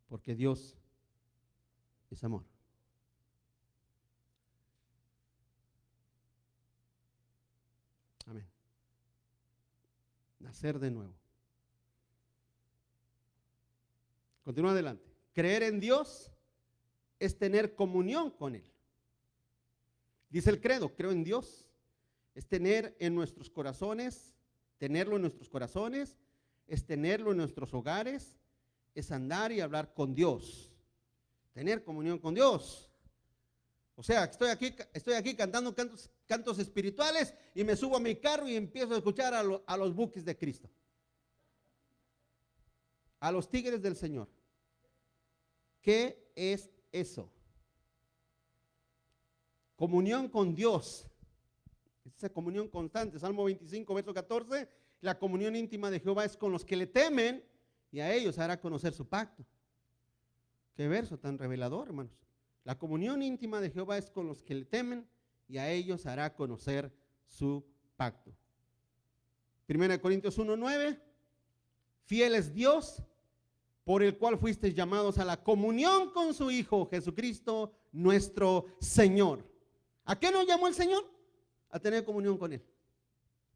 porque Dios es amor. Amén. Nacer de nuevo. Continúa adelante. Creer en Dios es tener comunión con Él. Dice el credo, creo en Dios. Es tener en nuestros corazones, tenerlo en nuestros corazones, es tenerlo en nuestros hogares, es andar y hablar con Dios. Tener comunión con Dios. O sea, estoy aquí cantando cantos espirituales y me subo a mi carro y empiezo a escuchar a los buques de Cristo. A los tigres del Señor. ¿Qué es eso? Comunión con Dios. Esa comunión constante. Salmo 25, verso 14. La comunión íntima de Jehová es con los que le temen y a ellos hará conocer su pacto. Qué verso tan revelador, hermanos. La comunión íntima de Jehová es con los que le temen y a ellos hará conocer su pacto. 1 Corintios 1:9. Fiel es Dios, por el cual fuisteis llamados a la comunión con su Hijo Jesucristo, nuestro Señor. ¿A qué nos llamó el Señor? A tener comunión con Él.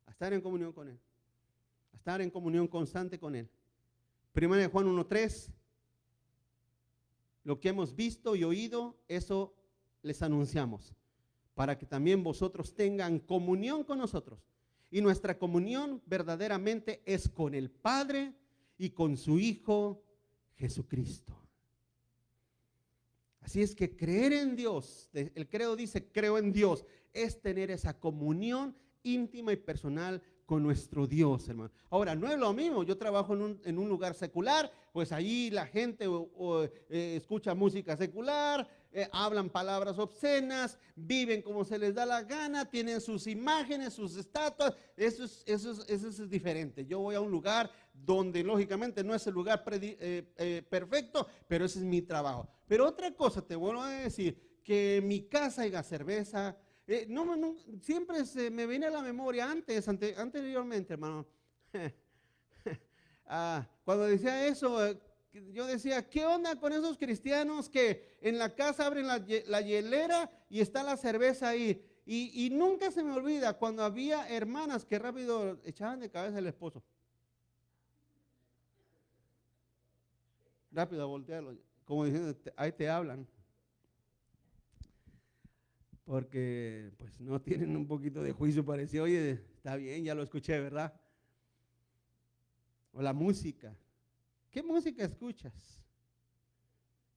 A estar en comunión con Él. A estar en comunión constante con Él. 1 Juan 1:3. Lo que hemos visto y oído, eso les anunciamos, para que también vosotros tengan comunión con nosotros. Y nuestra comunión verdaderamente es con el Padre y con su Hijo Jesucristo. Así es que creer en Dios, el credo dice creo en Dios, es tener esa comunión, íntima y personal con nuestro Dios, hermano. Ahora, no es lo mismo, yo trabajo en un lugar secular, pues ahí la gente escucha música secular, hablan palabras obscenas, viven como se les da la gana, tienen sus imágenes, sus estatuas, eso es diferente. Yo voy a un lugar donde lógicamente no es el lugar perfecto, pero ese es mi trabajo. Pero otra cosa te vuelvo a decir, que en mi casa haya cerveza. Siempre se me viene a la memoria anteriormente, hermano. Cuando decía eso, yo decía, ¿qué onda con esos cristianos que en la casa abren la hielera y está la cerveza ahí? Y nunca se me olvida cuando había hermanas que rápido echaban de cabeza al esposo. Rápido a voltearlo, como diciendo, ahí te hablan. Porque pues no tienen un poquito de juicio, parecía, oye, está bien, ya lo escuché, ¿verdad? O la música. ¿Qué música escuchas?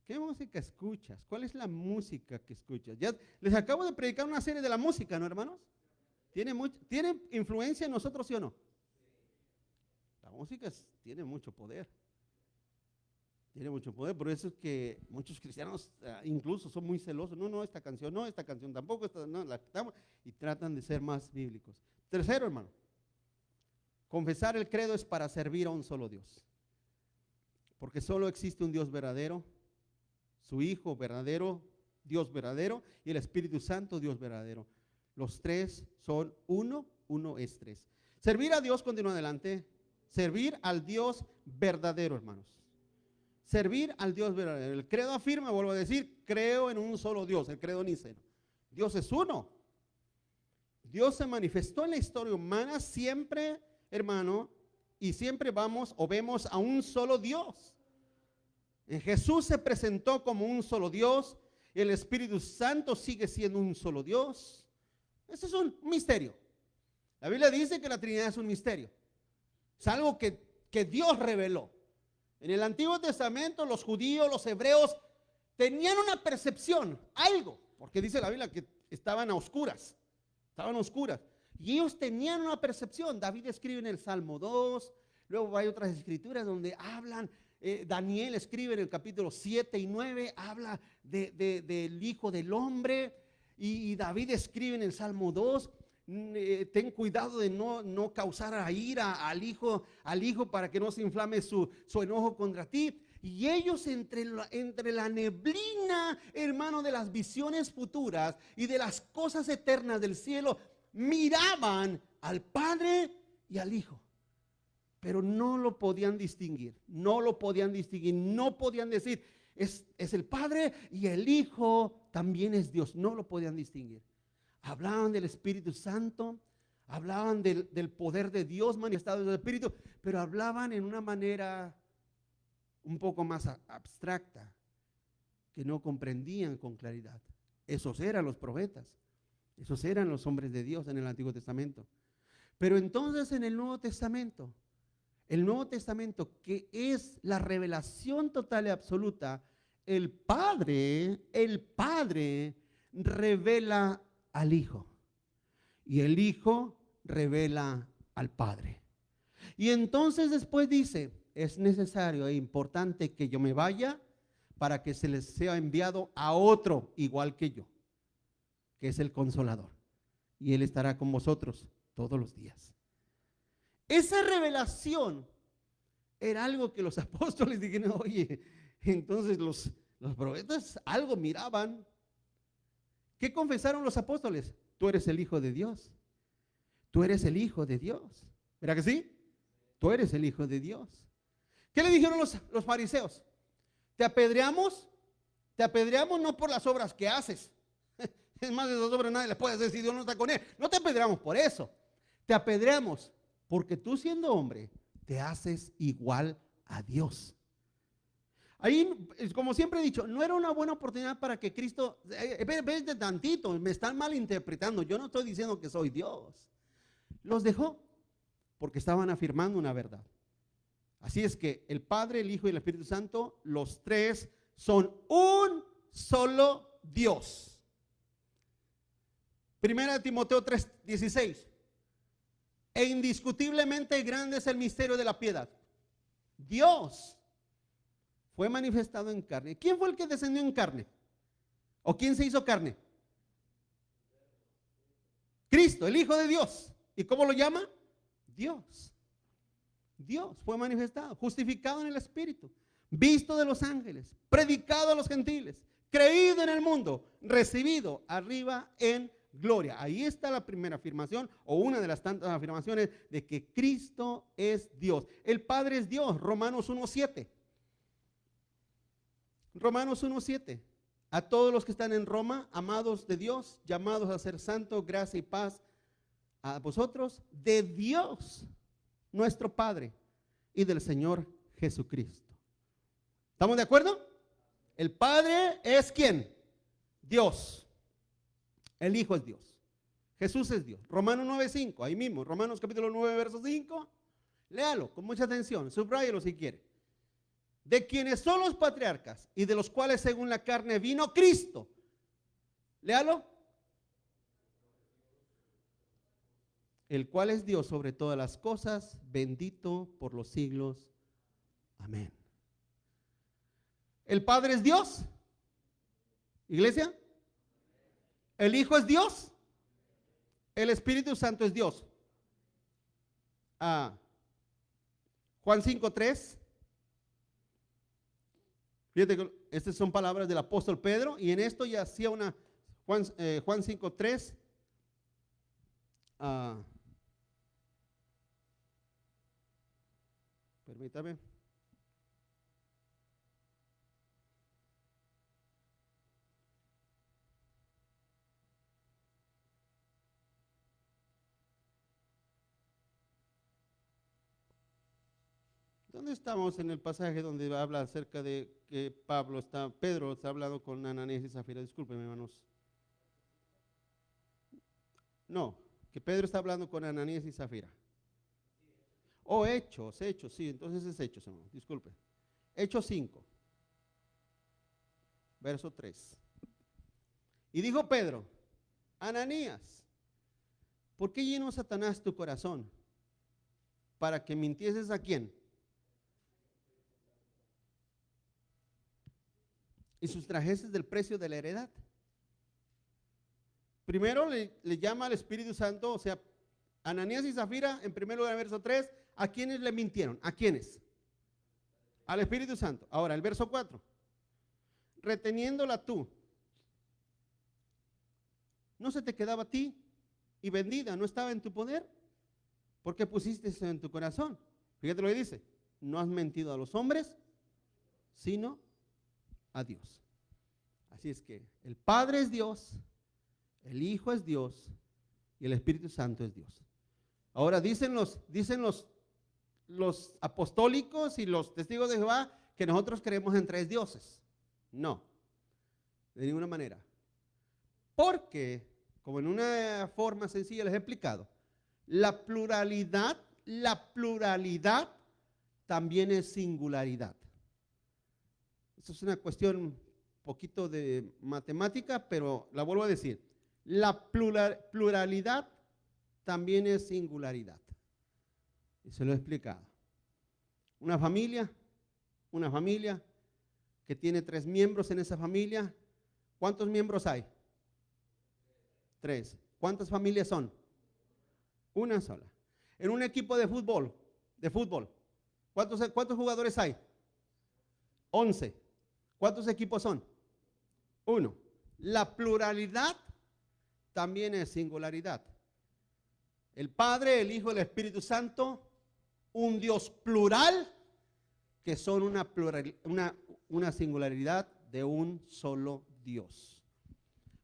¿Qué música escuchas? ¿Cuál es la música que escuchas? Ya les acabo de predicar una serie de la música, ¿no, hermanos? ¿Tiene influencia en nosotros, sí o no? La música tiene mucho poder. Tiene mucho poder, por eso es que muchos cristianos incluso son muy celosos. No, esta canción tampoco, no, la quitamos, y tratan de ser más bíblicos. Tercero, hermano, confesar el credo es para servir a un solo Dios. Porque solo existe un Dios verdadero, su Hijo verdadero, Dios verdadero, y el Espíritu Santo, Dios verdadero. Los tres son uno es tres. Servir a Dios, continúa adelante, servir al Dios verdadero, hermanos. Servir al Dios verdadero. El credo afirma, vuelvo a decir, creo en un solo Dios, el credo niceno. Dios es uno. Dios se manifestó en la historia humana siempre, hermano, y siempre vamos o vemos a un solo Dios. En Jesús se presentó como un solo Dios, y el Espíritu Santo sigue siendo un solo Dios. Ese es un misterio. La Biblia dice que la Trinidad es un misterio. Es algo que Dios reveló. En el Antiguo Testamento los judíos, los hebreos tenían una percepción, algo, porque dice la Biblia que estaban a oscuras, y ellos tenían una percepción. David escribe en el Salmo 2, luego hay otras escrituras donde hablan, Daniel escribe en el capítulo 7 y 9, habla del Hijo del Hombre, y David escribe en el Salmo 2, ten cuidado de no causar a ira al hijo para que no se inflame su enojo contra ti. Y ellos entre la neblina, hermano, de las visiones futuras y de las cosas eternas del cielo, miraban al Padre y al Hijo, pero no lo podían distinguir, no podían decir, es el Padre y el Hijo también es Dios, no lo podían distinguir. Hablaban del Espíritu Santo, hablaban del poder de Dios manifestado en el Espíritu, pero hablaban en una manera un poco más abstracta, que no comprendían con claridad. Esos eran los profetas, esos eran los hombres de Dios en el Antiguo Testamento. Pero entonces en el Nuevo Testamento, que es la revelación total y absoluta, el Padre revela al Hijo, y el Hijo revela al Padre. Y entonces después dice, es necesario e importante que yo me vaya para que se les sea enviado a otro igual que yo, que es el Consolador, y Él estará con vosotros todos los días. Esa revelación era algo que los apóstoles dijeron, oye, entonces los profetas algo miraban. ¿Qué confesaron los apóstoles? Tú eres el Hijo de Dios. Tú eres el Hijo de Dios. ¿Verdad que sí? Tú eres el Hijo de Dios. ¿Qué le dijeron los fariseos? Te apedreamos no por las obras que haces. Es más, de esas obras nadie le puede decir, Dios no está con él. No te apedreamos por eso. Te apedreamos porque tú, siendo hombre, te haces igual a Dios. Ahí, como siempre he dicho, no era una buena oportunidad para que Cristo, vete tantito, me están malinterpretando, yo no estoy diciendo que soy Dios. Los dejó porque estaban afirmando una verdad. Así es que el Padre, el Hijo y el Espíritu Santo, los tres son un solo Dios. Primera de Timoteo 3:16, E indiscutiblemente grande es el misterio de la piedad. Dios fue manifestado en carne. ¿Quién fue el que descendió en carne? ¿O quién se hizo carne? Cristo, el Hijo de Dios. ¿Y cómo lo llama? Dios. Dios fue manifestado, justificado en el Espíritu, visto de los ángeles, predicado a los gentiles, creído en el mundo, recibido arriba en gloria. Ahí está la primera afirmación, o una de las tantas afirmaciones de que Cristo es Dios. El Padre es Dios, Romanos 1:7. Romanos 1:7. A todos los que están en Roma, amados de Dios, llamados a ser santos, gracia y paz a vosotros, de Dios, nuestro Padre, y del Señor Jesucristo. ¿Estamos de acuerdo? El Padre es ¿quién? Dios. El Hijo es Dios. Jesús es Dios. Romanos 9:5, ahí mismo, Romanos capítulo 9, verso 5. Léalo con mucha atención, subráyelo si quiere. De quienes son los patriarcas y de los cuales según la carne vino Cristo. Léalo. El cual es Dios sobre todas las cosas, bendito por los siglos. Amén. ¿El Padre es Dios? ¿Iglesia? ¿El Hijo es Dios? ¿El Espíritu Santo es Dios? Juan 5:3. Fíjate que estas son palabras del apóstol Pedro, y en esto ya hacía una, Juan 5:3. Permítame. ¿Dónde estamos en el pasaje donde habla acerca de que Pedro está hablando con Ananías y Zafira? Discúlpenme, hermanos. No, que Pedro está hablando con Ananías y Zafira. Hechos, sí, entonces es Hechos, hermano, disculpe. Hechos 5, verso 3. Y dijo Pedro, Ananías, ¿por qué llenó Satanás tu corazón? ¿Para que mintieses a quién? Y sustrajeses del precio de la heredad. Primero le llama al Espíritu Santo, o sea, Ananías y Zafira, en primer lugar, verso 3, ¿a quiénes le mintieron? ¿A quiénes? Al Espíritu Santo. Ahora, el verso 4, reteniéndola tú, ¿no se te quedaba a ti y vendida? ¿No estaba en tu poder? ¿Por qué pusiste eso en tu corazón? Fíjate lo que dice, no has mentido a los hombres, sino a Dios. Así es que el Padre es Dios, el Hijo es Dios y el Espíritu Santo es Dios. Ahora dicen los apostólicos y los testigos de Jehová que nosotros creemos en tres dioses. No, de ninguna manera. Porque, como en una forma sencilla les he explicado, la pluralidad también es singularidad. Esto es una cuestión poquito de matemática, pero la vuelvo a decir. La pluralidad también es singularidad. Y se lo he explicado. Una familia que tiene 3 miembros en esa familia. ¿Cuántos miembros hay? 3. ¿Cuántas familias son? Una sola. En un equipo de fútbol, ¿cuántos jugadores hay? 11. ¿Cuántos equipos son? 1. La pluralidad también es singularidad. El Padre, el Hijo y el Espíritu Santo, un Dios plural, que son una singularidad de un solo Dios.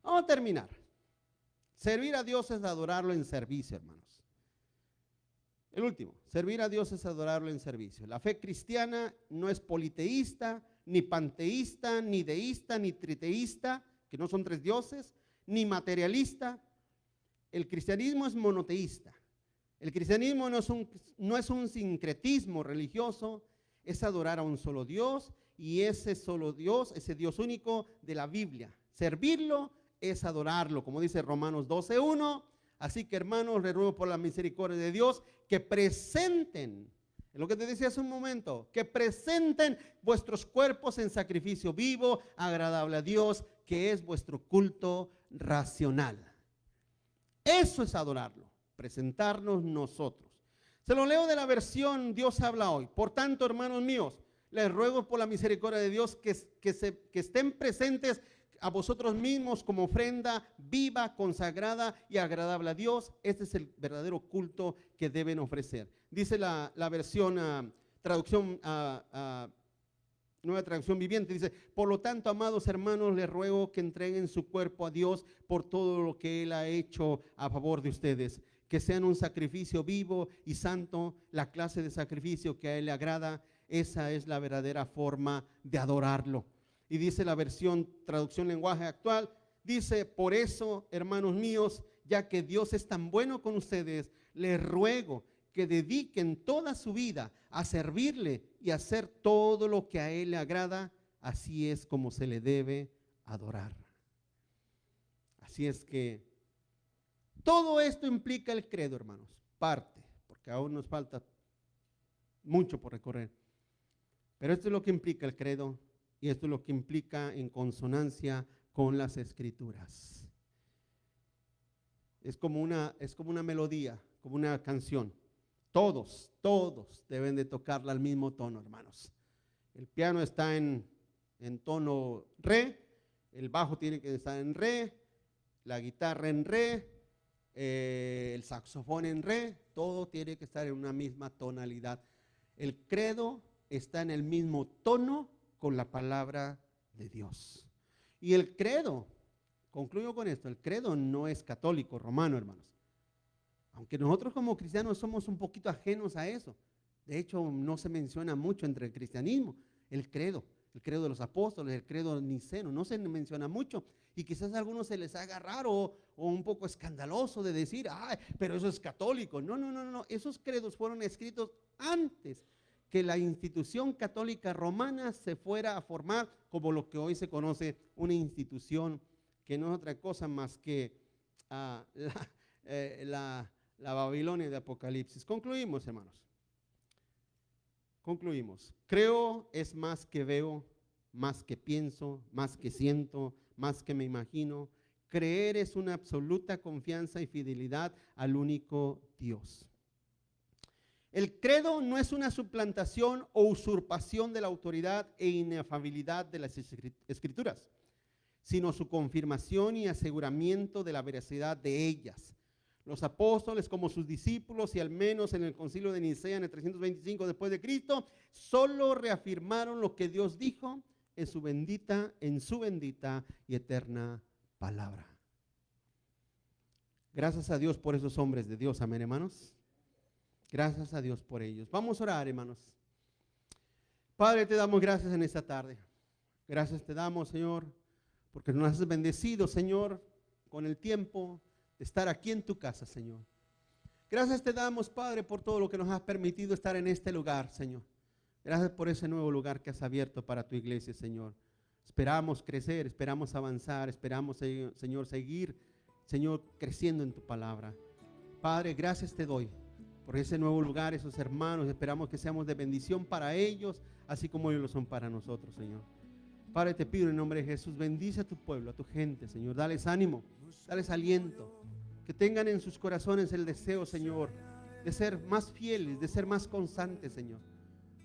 Vamos a terminar. Servir a Dios es adorarlo en servicio, hermanos. El último, servir a Dios es adorarlo en servicio. La fe cristiana no es politeísta, ni panteísta, ni deísta, ni triteísta, que no son 3 dioses, ni materialista. El cristianismo es monoteísta. El cristianismo no es un sincretismo religioso, es adorar a un solo Dios, y ese solo Dios, ese Dios único de la Biblia. Servirlo es adorarlo, como dice Romanos 12:1, Así que, hermanos, les ruego por la misericordia de Dios que presenten, es lo que te decía hace un momento, que presenten vuestros cuerpos en sacrificio vivo, agradable a Dios, que es vuestro culto racional. Eso es adorarlo, presentarnos nosotros. Se lo leo de la versión Dios habla hoy. Por tanto, hermanos míos, les ruego por la misericordia de Dios que estén presentes a vosotros mismos como ofrenda viva, consagrada y agradable a Dios. Este es el verdadero culto que deben ofrecer. Dice la versión, traducción, nueva traducción viviente, dice: por lo tanto, amados hermanos, les ruego que entreguen su cuerpo a Dios por todo lo que Él ha hecho a favor de ustedes. Que sean un sacrificio vivo y santo, la clase de sacrificio que a Él le agrada. Esa es la verdadera forma de adorarlo. Y dice la versión, traducción lenguaje actual, dice: por eso, hermanos míos, ya que Dios es tan bueno con ustedes, les ruego que dediquen toda su vida a servirle y hacer todo lo que a Él le agrada. Así es como se le debe adorar. Así es que todo esto implica el credo, hermanos, parte, porque aún nos falta mucho por recorrer. Pero esto es lo que implica el credo y esto es lo que implica en consonancia con las Escrituras. Es como una melodía, como una canción. Todos deben de tocarla al mismo tono, hermanos. El piano está en tono re, el bajo tiene que estar en re, la guitarra en re, el saxofón en re, todo tiene que estar en una misma tonalidad. El credo está en el mismo tono con la palabra de Dios. Y el credo, concluyo con esto, el credo no es católico romano, hermanos. Aunque nosotros como cristianos somos un poquito ajenos a eso. De hecho, no se menciona mucho entre el cristianismo, el credo de los apóstoles, el credo niceno, no se menciona mucho. Y quizás a algunos se les haga raro o un poco escandaloso de decir: ay, pero eso es católico. No, esos credos fueron escritos antes que la institución católica romana se fuera a formar como lo que hoy se conoce una institución que no es otra cosa más que la Babilonia de Apocalipsis. Concluimos, hermanos. Concluimos. Creo es más que veo, más que pienso, más que siento, más que me imagino. Creer es una absoluta confianza y fidelidad al único Dios. El credo no es una suplantación o usurpación de la autoridad e inefabilidad de las Escrituras, sino su confirmación y aseguramiento de la veracidad de ellas. Los apóstoles, como sus discípulos, y al menos en el concilio de Nicea en el 325 después de Cristo, solo reafirmaron lo que Dios dijo en su bendita y eterna palabra. Gracias a Dios por esos hombres de Dios, amén, hermanos. Gracias a Dios por ellos. Vamos a orar, hermanos. Padre, te damos gracias en esta tarde. Gracias te damos, Señor, porque nos has bendecido, Señor, con el tiempo de estar aquí en tu casa, Señor. Gracias te damos, Padre, por todo lo que nos has permitido estar en este lugar, Señor. Gracias por ese nuevo lugar que has abierto para tu iglesia, Señor. Esperamos crecer, esperamos avanzar, esperamos, Señor, seguir, Señor, creciendo en tu palabra. Padre, gracias te doy por ese nuevo lugar, esos hermanos. Esperamos que seamos de bendición para ellos, así como ellos lo son para nosotros, Señor. Padre, te pido en nombre de Jesús, bendice a tu pueblo, a tu gente, Señor. Dales ánimo, dales aliento. Que tengan en sus corazones el deseo, Señor, de ser más fieles, de ser más constantes, Señor.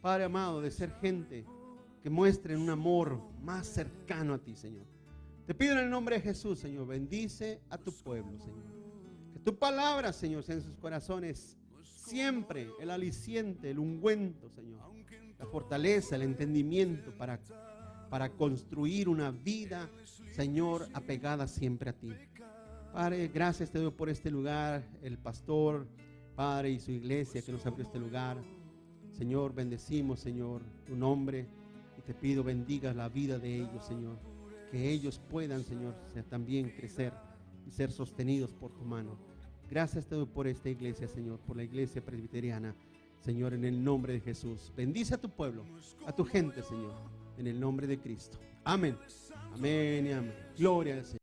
Padre amado, de ser gente que muestren un amor más cercano a ti, Señor. Te pido en el nombre de Jesús, Señor, bendice a tu pueblo, Señor. Que tu palabra, Señor, sea en sus corazones siempre el aliciente, el ungüento, Señor. La fortaleza, el entendimiento para construir una vida, Señor, apegada siempre a ti. Padre, gracias te doy por este lugar, el pastor, Padre, y su iglesia que nos abrió este lugar. Señor, bendecimos, Señor, tu nombre, y te pido bendigas la vida de ellos, Señor. Que ellos puedan, Señor, también crecer y ser sostenidos por tu mano. Gracias te doy por esta iglesia, Señor, por la iglesia presbiteriana, Señor, en el nombre de Jesús. Bendice a tu pueblo, a tu gente, Señor, en el nombre de Cristo. Amén. Amén y amén. Gloria al Señor.